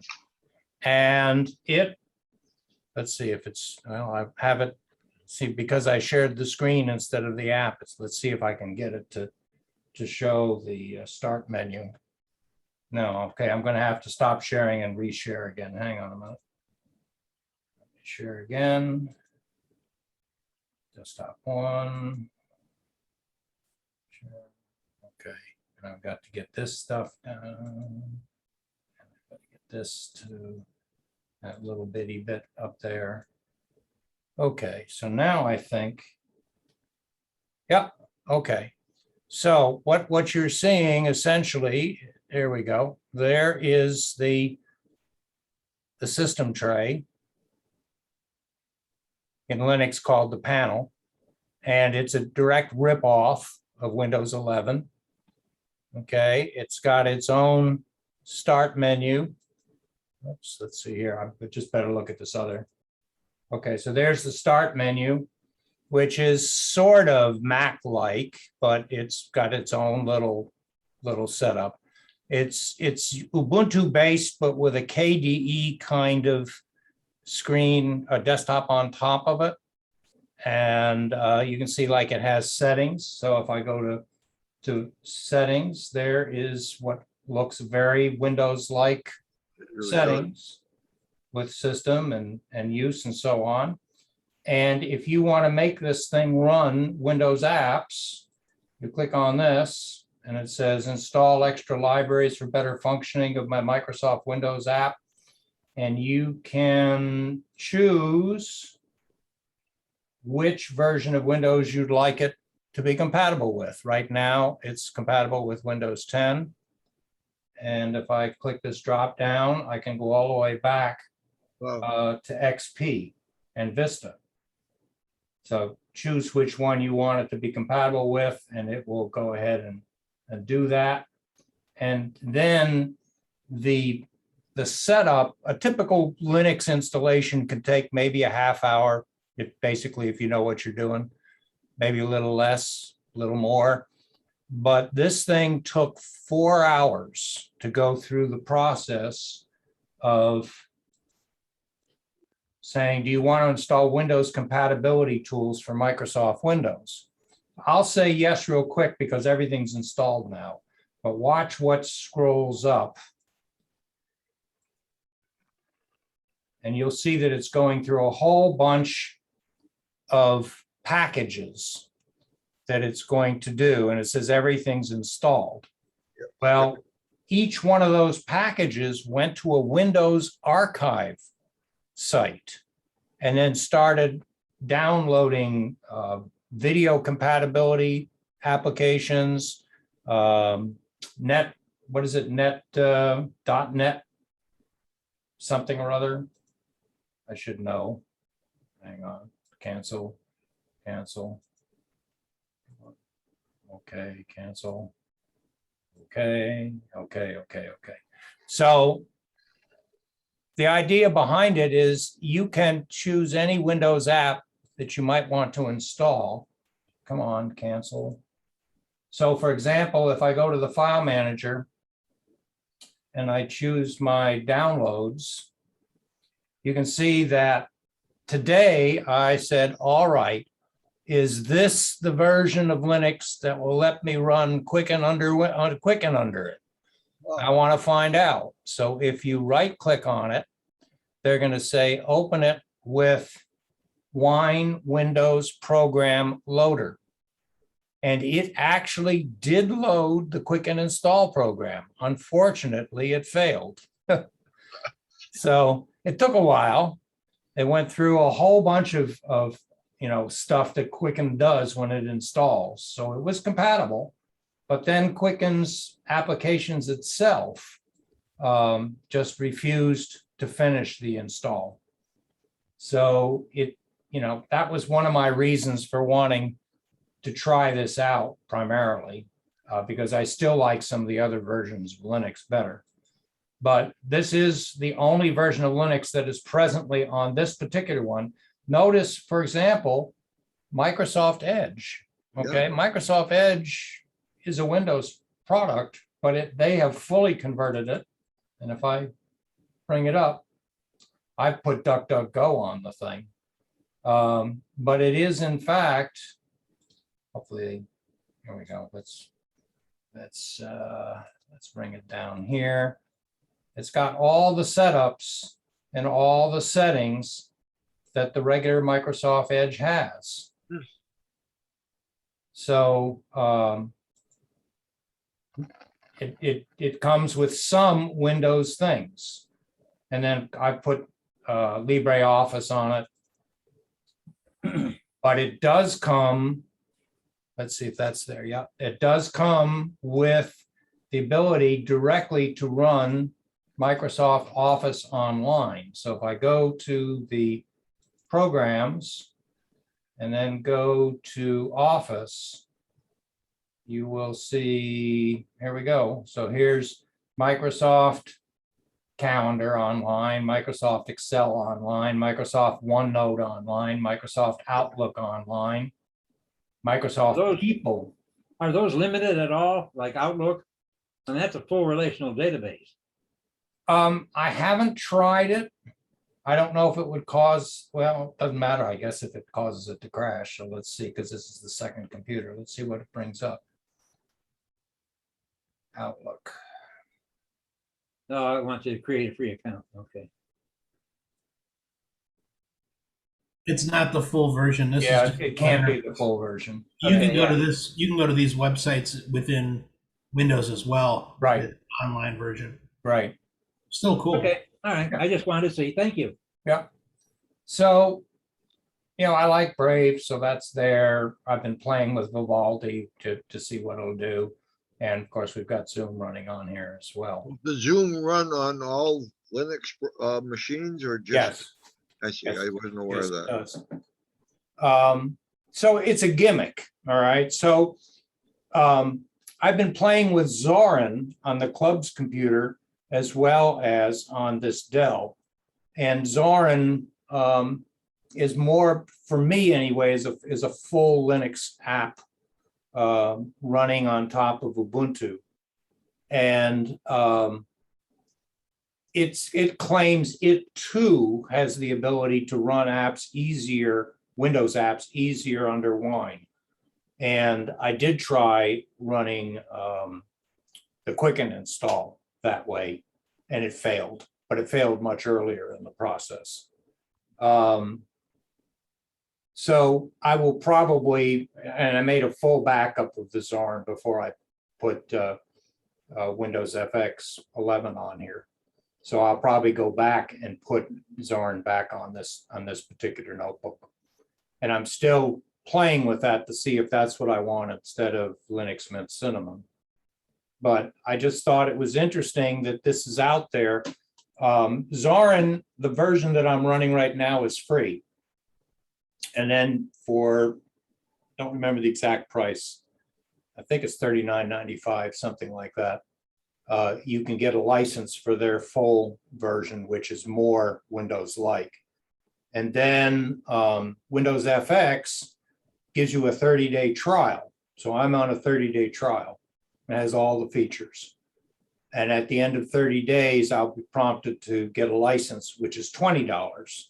And it, let's see if it's, well, I have it, see, because I shared the screen instead of the app. Let's see if I can get it to show the start menu. No, okay, I'm going to have to stop sharing and reshare again. Hang on a minute. Let me share again. Desktop 1. Share. Okay, and I've got to get this stuff down. I've got to get this to that little bitty bit up there. Okay, so now I think, yep, okay. So what you're seeing essentially, here we go. There is the system tray in Linux called the panel, and it's a direct ripoff of Windows 11. Okay, it's got its own start menu. Oops, let's see here. I just better look at this other. Okay, so there's the start menu, which is sort of Mac-like, but it's got its own little setup. It's Ubuntu based, but with a KDE kind of screen, a desktop on top of it. And you can see like it has settings. So if I go to settings, there is what looks very Windows-like settings with system and use and so on. And if you want to make this thing run Windows apps, you click on this and it says install extra libraries for better functioning of my Microsoft Windows app. And you can choose which version of Windows you'd like it to be compatible with. Right now, it's compatible with Windows 10. And if I click this drop down, I can go all the way back to XP and Vista. So choose which one you want it to be compatible with, and it will go ahead and do that. And then the setup, a typical Linux installation can take maybe a half hour, basically if you know what you're doing, maybe a little less, a little more. but this thing took 4 hours to go through the process of saying, do you want to install Windows compatibility tools for Microsoft Windows? I'll say yes real quick because everything's installed now, but watch what scrolls up. And you'll see that it's going through a whole bunch of packages that it's going to do, and it says everything's installed. Well, each one of those packages went to a Windows archive site and then started downloading video compatibility applications, net, what is it, net, .net, something or other. I should know. Hang on, cancel, cancel. Okay, cancel. Okay. So the idea behind it is you can choose any Windows app that you might want to install. Come on, cancel. So for example, if I go to the file manager and I choose my downloads, you can see that today I said, all right, is this the version of Linux that will let me run Quicken under it? I want to find out. So if you right click on it, they're going to say, open it with Wine Windows Program Loader. And it actually did load the Quicken Install program. Unfortunately, it failed. So it took a while. It went through a whole bunch of stuff that Quicken does when it installs. So it was compatible, but then Quicken's applications itself just refused to finish the install. So that was one of my reasons for wanting to try this out primarily, because I still like some of the other versions of Linux better. But this is the only version of Linux that is presently on this particular one. Notice, for example, Microsoft Edge. Okay, yeah. Microsoft Edge is a Windows product, but they have fully converted it. And if I bring it up, I put DuckDuckGo on the thing. But it is, in fact, hopefully, here we go. Let's bring it down here. It's got all the setups and all the settings that the regular Microsoft Edge has. So it comes with some Windows things. And then I put LibreOffice on it. But it does come, let's see if that's there. Yeah, it does come with the ability directly to run Microsoft Office Online. So if I go to the programs and then go to Office, you will see, here we go. So here's Microsoft Calendar online, Microsoft Excel online, Microsoft OneNote online, Microsoft Outlook online, Microsoft People. Are those limited at all, like Outlook? And that's a full relational database. I haven't tried it. I don't know if it would cause, well, it doesn't matter, I guess, if it causes it to crash. So let's see, because this is the second computer. Let's see what it brings up. Outlook. No, I want you to create a free account. Okay. It's not the full version. This Yeah, is it can't be the full version. You can go to this. You can go to these websites within Windows as well. Right. The online version. Right. Still cool. Okay. All right. I just wanted to say thank you. Yeah. So, I like Brave, so that's there. I've been playing with Vivaldi to see what it'll do. And of course, we've got Zoom running on here as well. Does Zoom run on all Linux machines or just? Yes. I see. Yes. I wasn't aware of that. It does. So it's a gimmick. All right. So I've been playing with Zorin on the club's computer as well as on this Dell. And Zorin is more, for me anyway, is a full Linux app running on top of Ubuntu. And it claims it too has the ability to run apps easier, Windows apps easier under Wine. And I did try running the Quicken install that way, and it failed, but it failed much earlier in the process. So I will probably, and I made a full backup of the Zorn before I put Windows FX 11 on here. So I'll probably go back and put Zorn back on this particular notebook. And I'm still playing with that to see if that's what I want instead of Linux Mint Cinnamon. But I just thought it was interesting that this is out there. Zorin, the version that I'm running right now, is free. And then for, don't remember the exact price, I think it's $39.95, something like that. You can get a license for their full version, which is more Windows-like. And then Windows FX gives you a 30-day trial. So I'm on a 30-day trial. It has all the features. And at the end of 30 days, I'll be prompted to get a license, which is $20.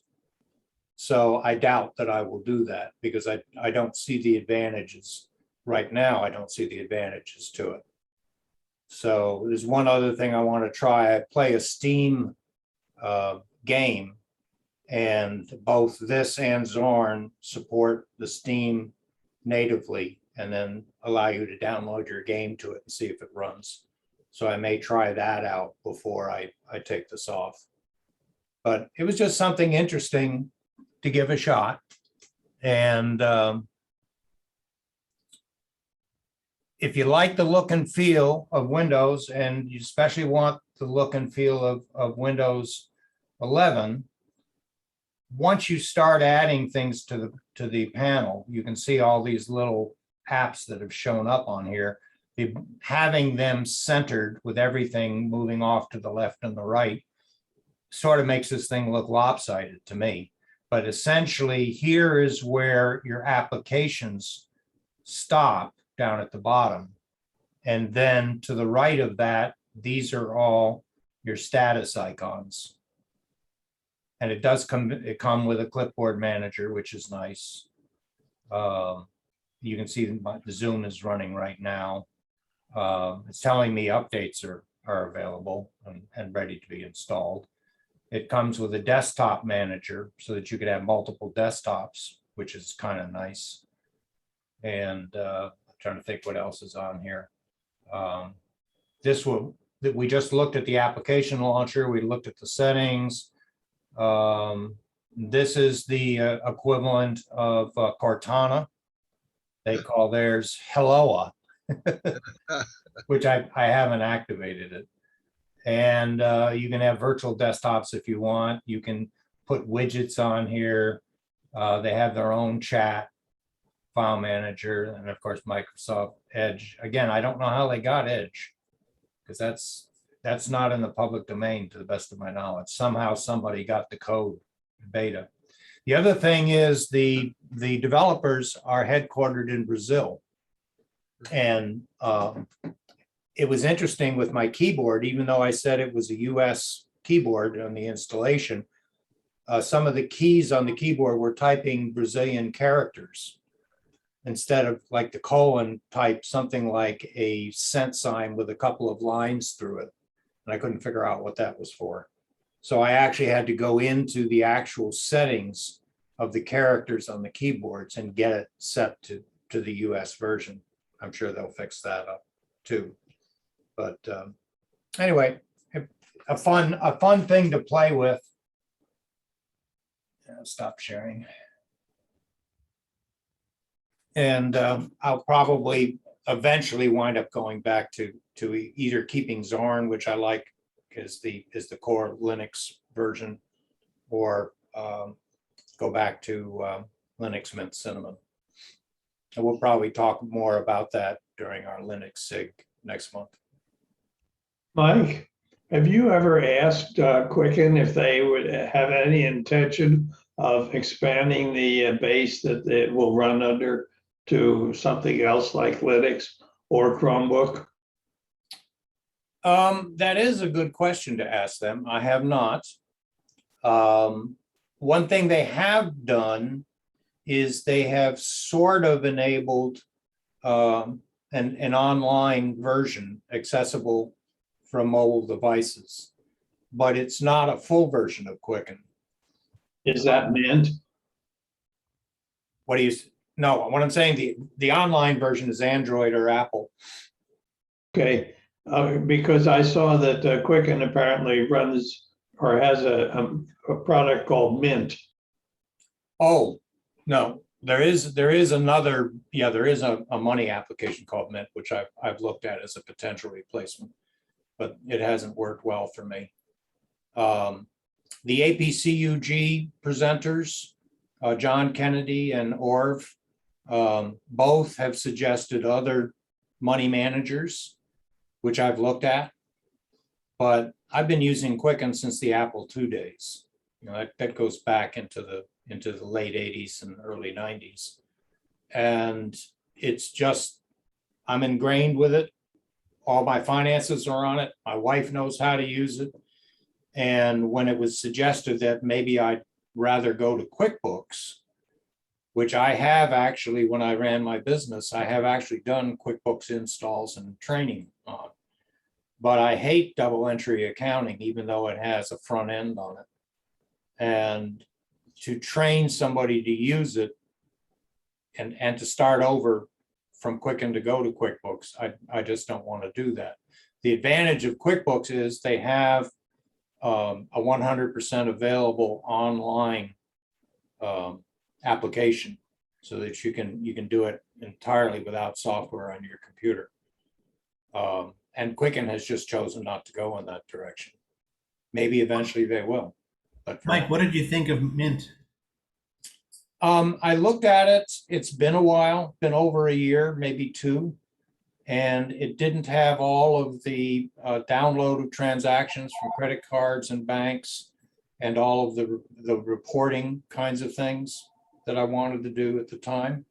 So I doubt that I will do that because I don't see the advantages right now. I don't see the advantages to it. So there's one other thing I want to try. I play a Steam game, and both this and Zorn support the Steam natively, and then allow you to download your game to it and see if it runs. So I may try that out before I take this off. But it was just something interesting to give a shot. And if you like the look and feel of Windows, and you especially want the look and feel of Windows 11, once you start adding things to the panel, you can see all these little apps that have shown up on here. Having them centered with everything moving off to the left and the right sort of makes this thing look lopsided to me. But essentially, here is where your applications stop down at the bottom. And then to the right of that, these are all your status icons. And it does come with a clipboard manager, which is nice. You can see the Zoom is running right now. It's telling me updates are available and ready to be installed. It comes with a desktop manager so that you could have multiple desktops, which is kind of nice. And I'm trying to think what else is on here. We just looked at the application launcher. We looked at the settings. This is the equivalent of Cortana. They call theirs Helloa, which I haven't activated it. And you can have virtual desktops if you want. You can put widgets on here. They have their own chat file manager, and of course Microsoft Edge. Again, I don't know how they got Edge, because that's not in the public domain to the best of my knowledge. Somehow somebody got the code beta. The other thing is the developers are headquartered in Brazil. And it was interesting with my keyboard, even though I said it was a US keyboard on the installation, some of the keys on the keyboard were typing Brazilian characters instead of like the colon type, something like a cent sign with a couple of lines through it. And I couldn't figure out what that was for. So I actually had to go into the actual settings of the characters on the keyboards and get it set to the US version. I'm sure they'll fix that up too. But anyway, a fun thing to play with. Stop sharing. And I'll probably eventually wind up going back to either keeping Zorn, which I like is the core Linux version, or go back to Linux Mint Cinnamon. And we'll probably talk more about that during our Linux SIG next month. Mike, have you ever asked Quicken if they would have any intention of expanding the base that it will run under to something else like Linux or Chromebook? That is a good question to ask them. I have not. One thing they have done is they have sort of enabled an online version accessible from mobile devices, but it's not a full version of Quicken. Is that Mint? What do you, no, what I'm saying, the online version is Android or Apple. Okay, because I saw that Quicken apparently runs or has a product called Mint. Oh, no, there is another, yeah, there is a money application called Mint, which I've looked at as a potential replacement, but it hasn't worked well for me. The APCUG presenters, John Kennedy and Orv, both have suggested other money managers, which I've looked at, but I've been using Quicken since the Apple II days. You know, that goes back into the late 80s and early 90s. And it's just, I'm ingrained with it. All my finances are on it. My wife knows how to use it. And when it was suggested that maybe I'd rather go to QuickBooks, which I have actually, when I ran my business, I have actually done QuickBooks installs and training on. But I hate double entry accounting, even though it has a front end on it. And to train somebody to use it and to start over from Quicken to go to QuickBooks, I just don't want to do that. The advantage of QuickBooks is they have a 100% available online application so that you can do it entirely without software on your computer. And Quicken has just chosen not to go in that direction. Maybe eventually they will. But Mike, what did you think of Mint? I looked at it. It's been a while, been over a year, maybe two. And it didn't have all of the download of transactions from credit cards and banks and all of the reporting kinds of things that I wanted to do at the time.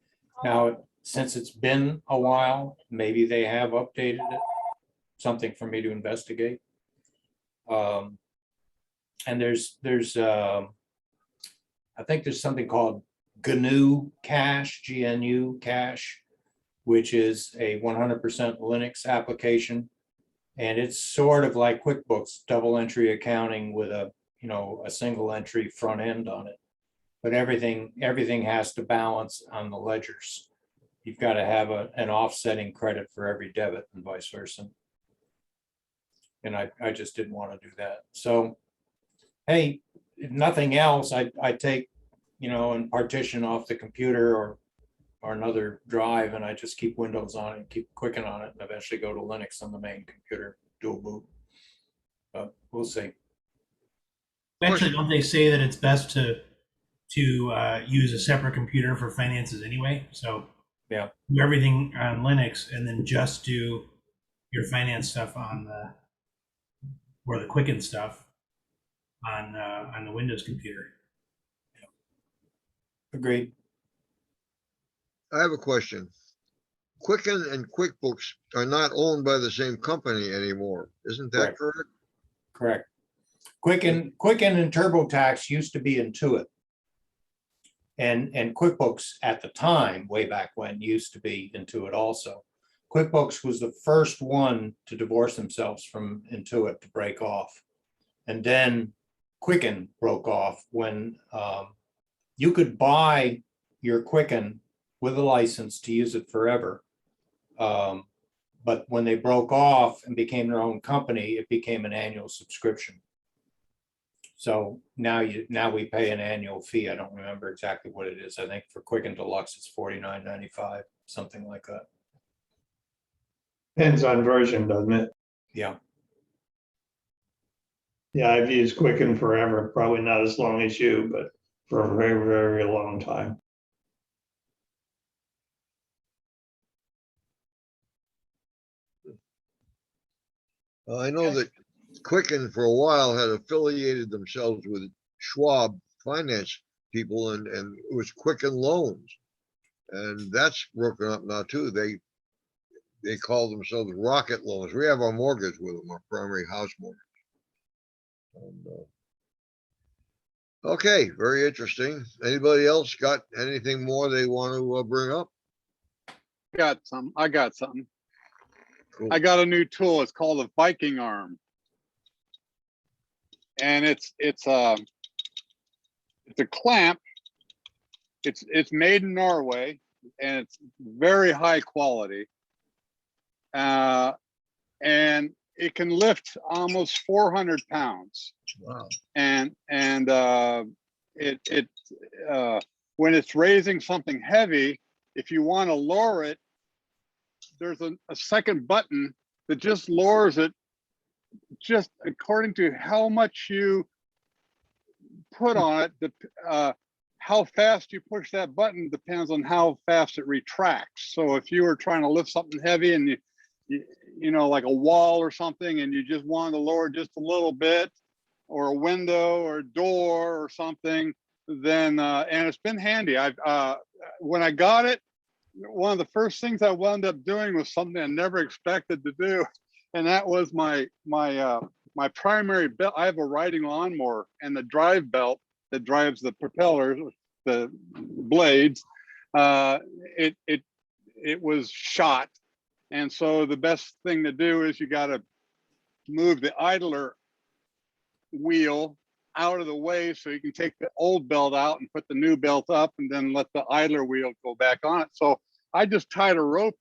Now, since it's been a while, maybe they have updated it, something for me to investigate. And there's I think there's something called GNU Cache, GNU Cache, which is a 100% Linux application. And it's sort of like QuickBooks, double entry accounting with a single entry front end on it. But everything has to balance on the ledgers. You've got to have an offsetting credit for every debit and vice versa. And I just didn't want to do that. So, hey, if nothing else, I take, and partition off the computer or another drive, and I just keep Windows on it and keep Quicken on it, and eventually go to Linux on the main computer, dual boot. But we'll see. Actually, don't they say that it's best to use a separate computer for finances anyway? So yeah, do everything on Linux and then just do your finance stuff on the Quicken stuff on the Windows computer. Agreed. I have a question. Quicken and QuickBooks are not owned by the same company anymore. Isn't that correct? Correct. Quicken and TurboTax used to be Intuit. And QuickBooks at the time, way back when, used to be Intuit also. QuickBooks was the first one to divorce themselves from Intuit, to break off. And then Quicken broke off when you could buy your Quicken with a license to use it forever. But when they broke off and became their own company, it became an annual subscription. So now we pay an annual fee. I don't remember exactly what it is. I think for Quicken Deluxe, it's $49.95, something like that. Depends on version, doesn't it? Yeah. Yeah, I've used Quicken forever, probably not as long as you, but for a very, very long time. I know that Quicken for a while had affiliated themselves with Schwab finance people, and it was Quicken Loans. And that's broken up now too. They call themselves rocket loans. We have our mortgage with them, our primary house mortgage. And, okay, very interesting. Anybody else got anything more they want to bring up? I got something. Cool. I got a new tool. It's called a Viking arm. And it's a clamp. It's made in Norway and it's very high quality. And it can lift almost 400 pounds. Wow. And when it's raising something heavy, if you want to lower it, there's a second button that just lowers it just according to how much you put on it. How fast you push that button depends on how fast it retracts. So if you were trying to lift something heavy and you know, like a wall or something, and you just wanted to lower just a little bit, or a window or a door or something, then and it's been handy. When I got it, one of the first things I wound up doing was something I never expected to do, and that was my primary belt. I have a riding lawnmower, and the drive belt that drives the propellers, the blades, it was shot, and so the best thing to do is you got to move the idler wheel out of the way so you can take the old belt out and put the new belt up, and then let the idler wheel go back on it. So I just tied a rope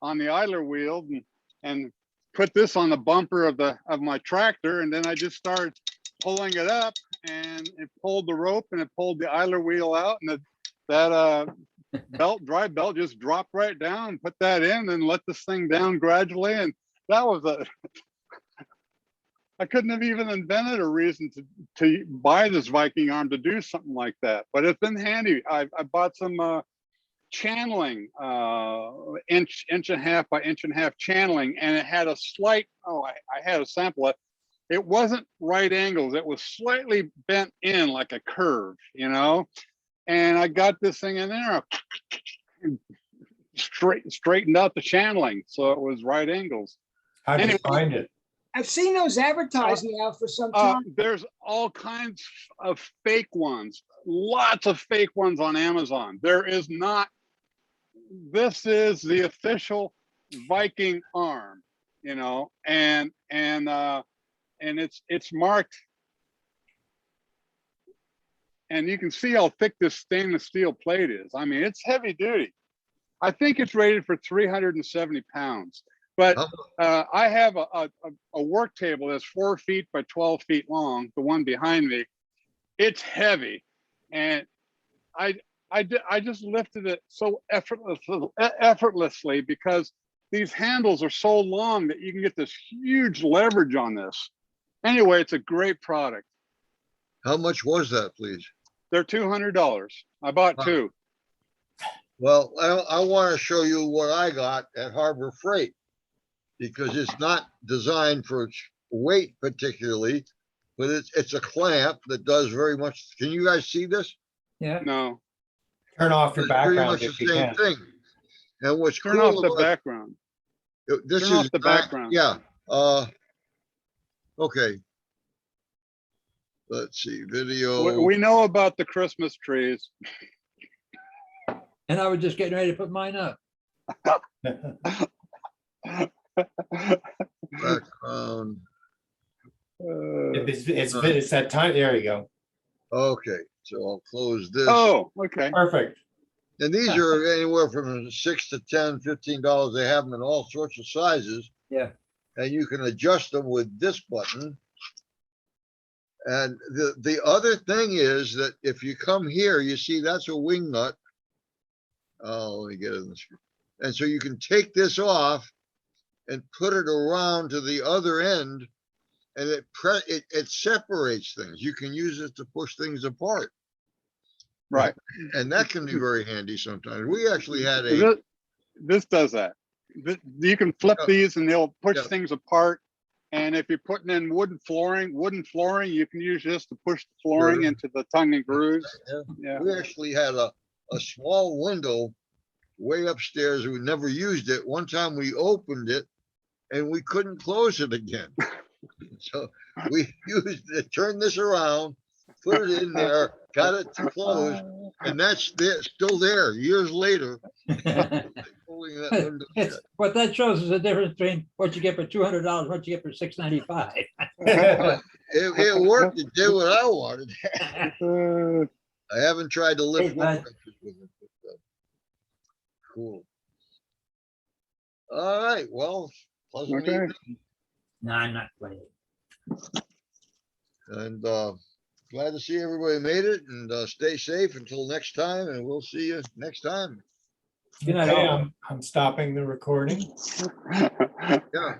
on the idler wheel and put this on the bumper of my tractor, and then I just started pulling it up, and it pulled the rope and it pulled the idler wheel out, and that drive belt just dropped right down. Put that in and let this thing down gradually, and that was I couldn't have even invented a reason to buy this Viking arm to do something like that, but it's been handy. I bought some channeling, inch and a half by inch and a half channeling, and it had a slight, I had a sample. It wasn't right angles. It was slightly bent in like a curve, you know? And I got this thing in there, straightened out the channeling, so it was right angles. How did you find it? I've seen those advertised now for some time. There's all kinds of fake ones, lots of fake ones on Amazon. There is not. This is the official Viking arm, you know, and it's marked, and you can see how thick this stainless steel plate is. I mean, it's heavy duty. I think it's rated for 370 pounds. But I have a work table that's 4 feet by 12 feet long, the one behind me. It's heavy, and I just lifted it so effortlessly because these handles are so long that you can get this huge leverage on this. Anyway, it's a great product. How much was that, please? They're $200. I bought two. Well, I want to show you what I got at Harbor Freight, because it's not designed for its weight particularly, but it's a clamp that does very much. Can you guys see this? Yeah. No. Turn off your It's pretty background much if the you same can. thing. And what's Turn cool off the about background. this Turn is off the background. Yeah. Okay. Let's see, video. We know about the Christmas trees. And I was just getting ready to put mine up. Background. It's that time. There you go. Okay, so I'll close this. Oh, okay. Perfect. And these are anywhere from $6 to $10, $15. They have them in all sorts of sizes. Yeah. And you can adjust them with this button. And the other thing is that if you come here, you see that's a wing nut. Oh, let me get it in the screen. And so you can take this off and put it around to the other end, and it separates things. You can use it to push things apart. Right. And that can be very handy sometimes. We actually had This does that. You can flip these and they'll push Yeah. things apart. And if you're putting in wooden flooring, you can use this to push the flooring Sure. into the tongue and grooves. Yeah. We actually had a small window way upstairs. We never used it. One time we opened it and we couldn't close it again. So we used it, turned this around, put it in there, got it to close, and that's there, still there years later. Pulling that window shut. What that shows is the difference between what you get for $200, what you get for $695. It worked. It did what I wanted. Uh, I haven't tried to lift Hey, bud. workbenches with it. But, cool. All right, well, pleasant Okay. evening, No, I'm not playing. and glad to see everybody made it, and stay safe until next time, and we'll see you next time. Good night, Okay, all. I'm stopping the recording. Yeah.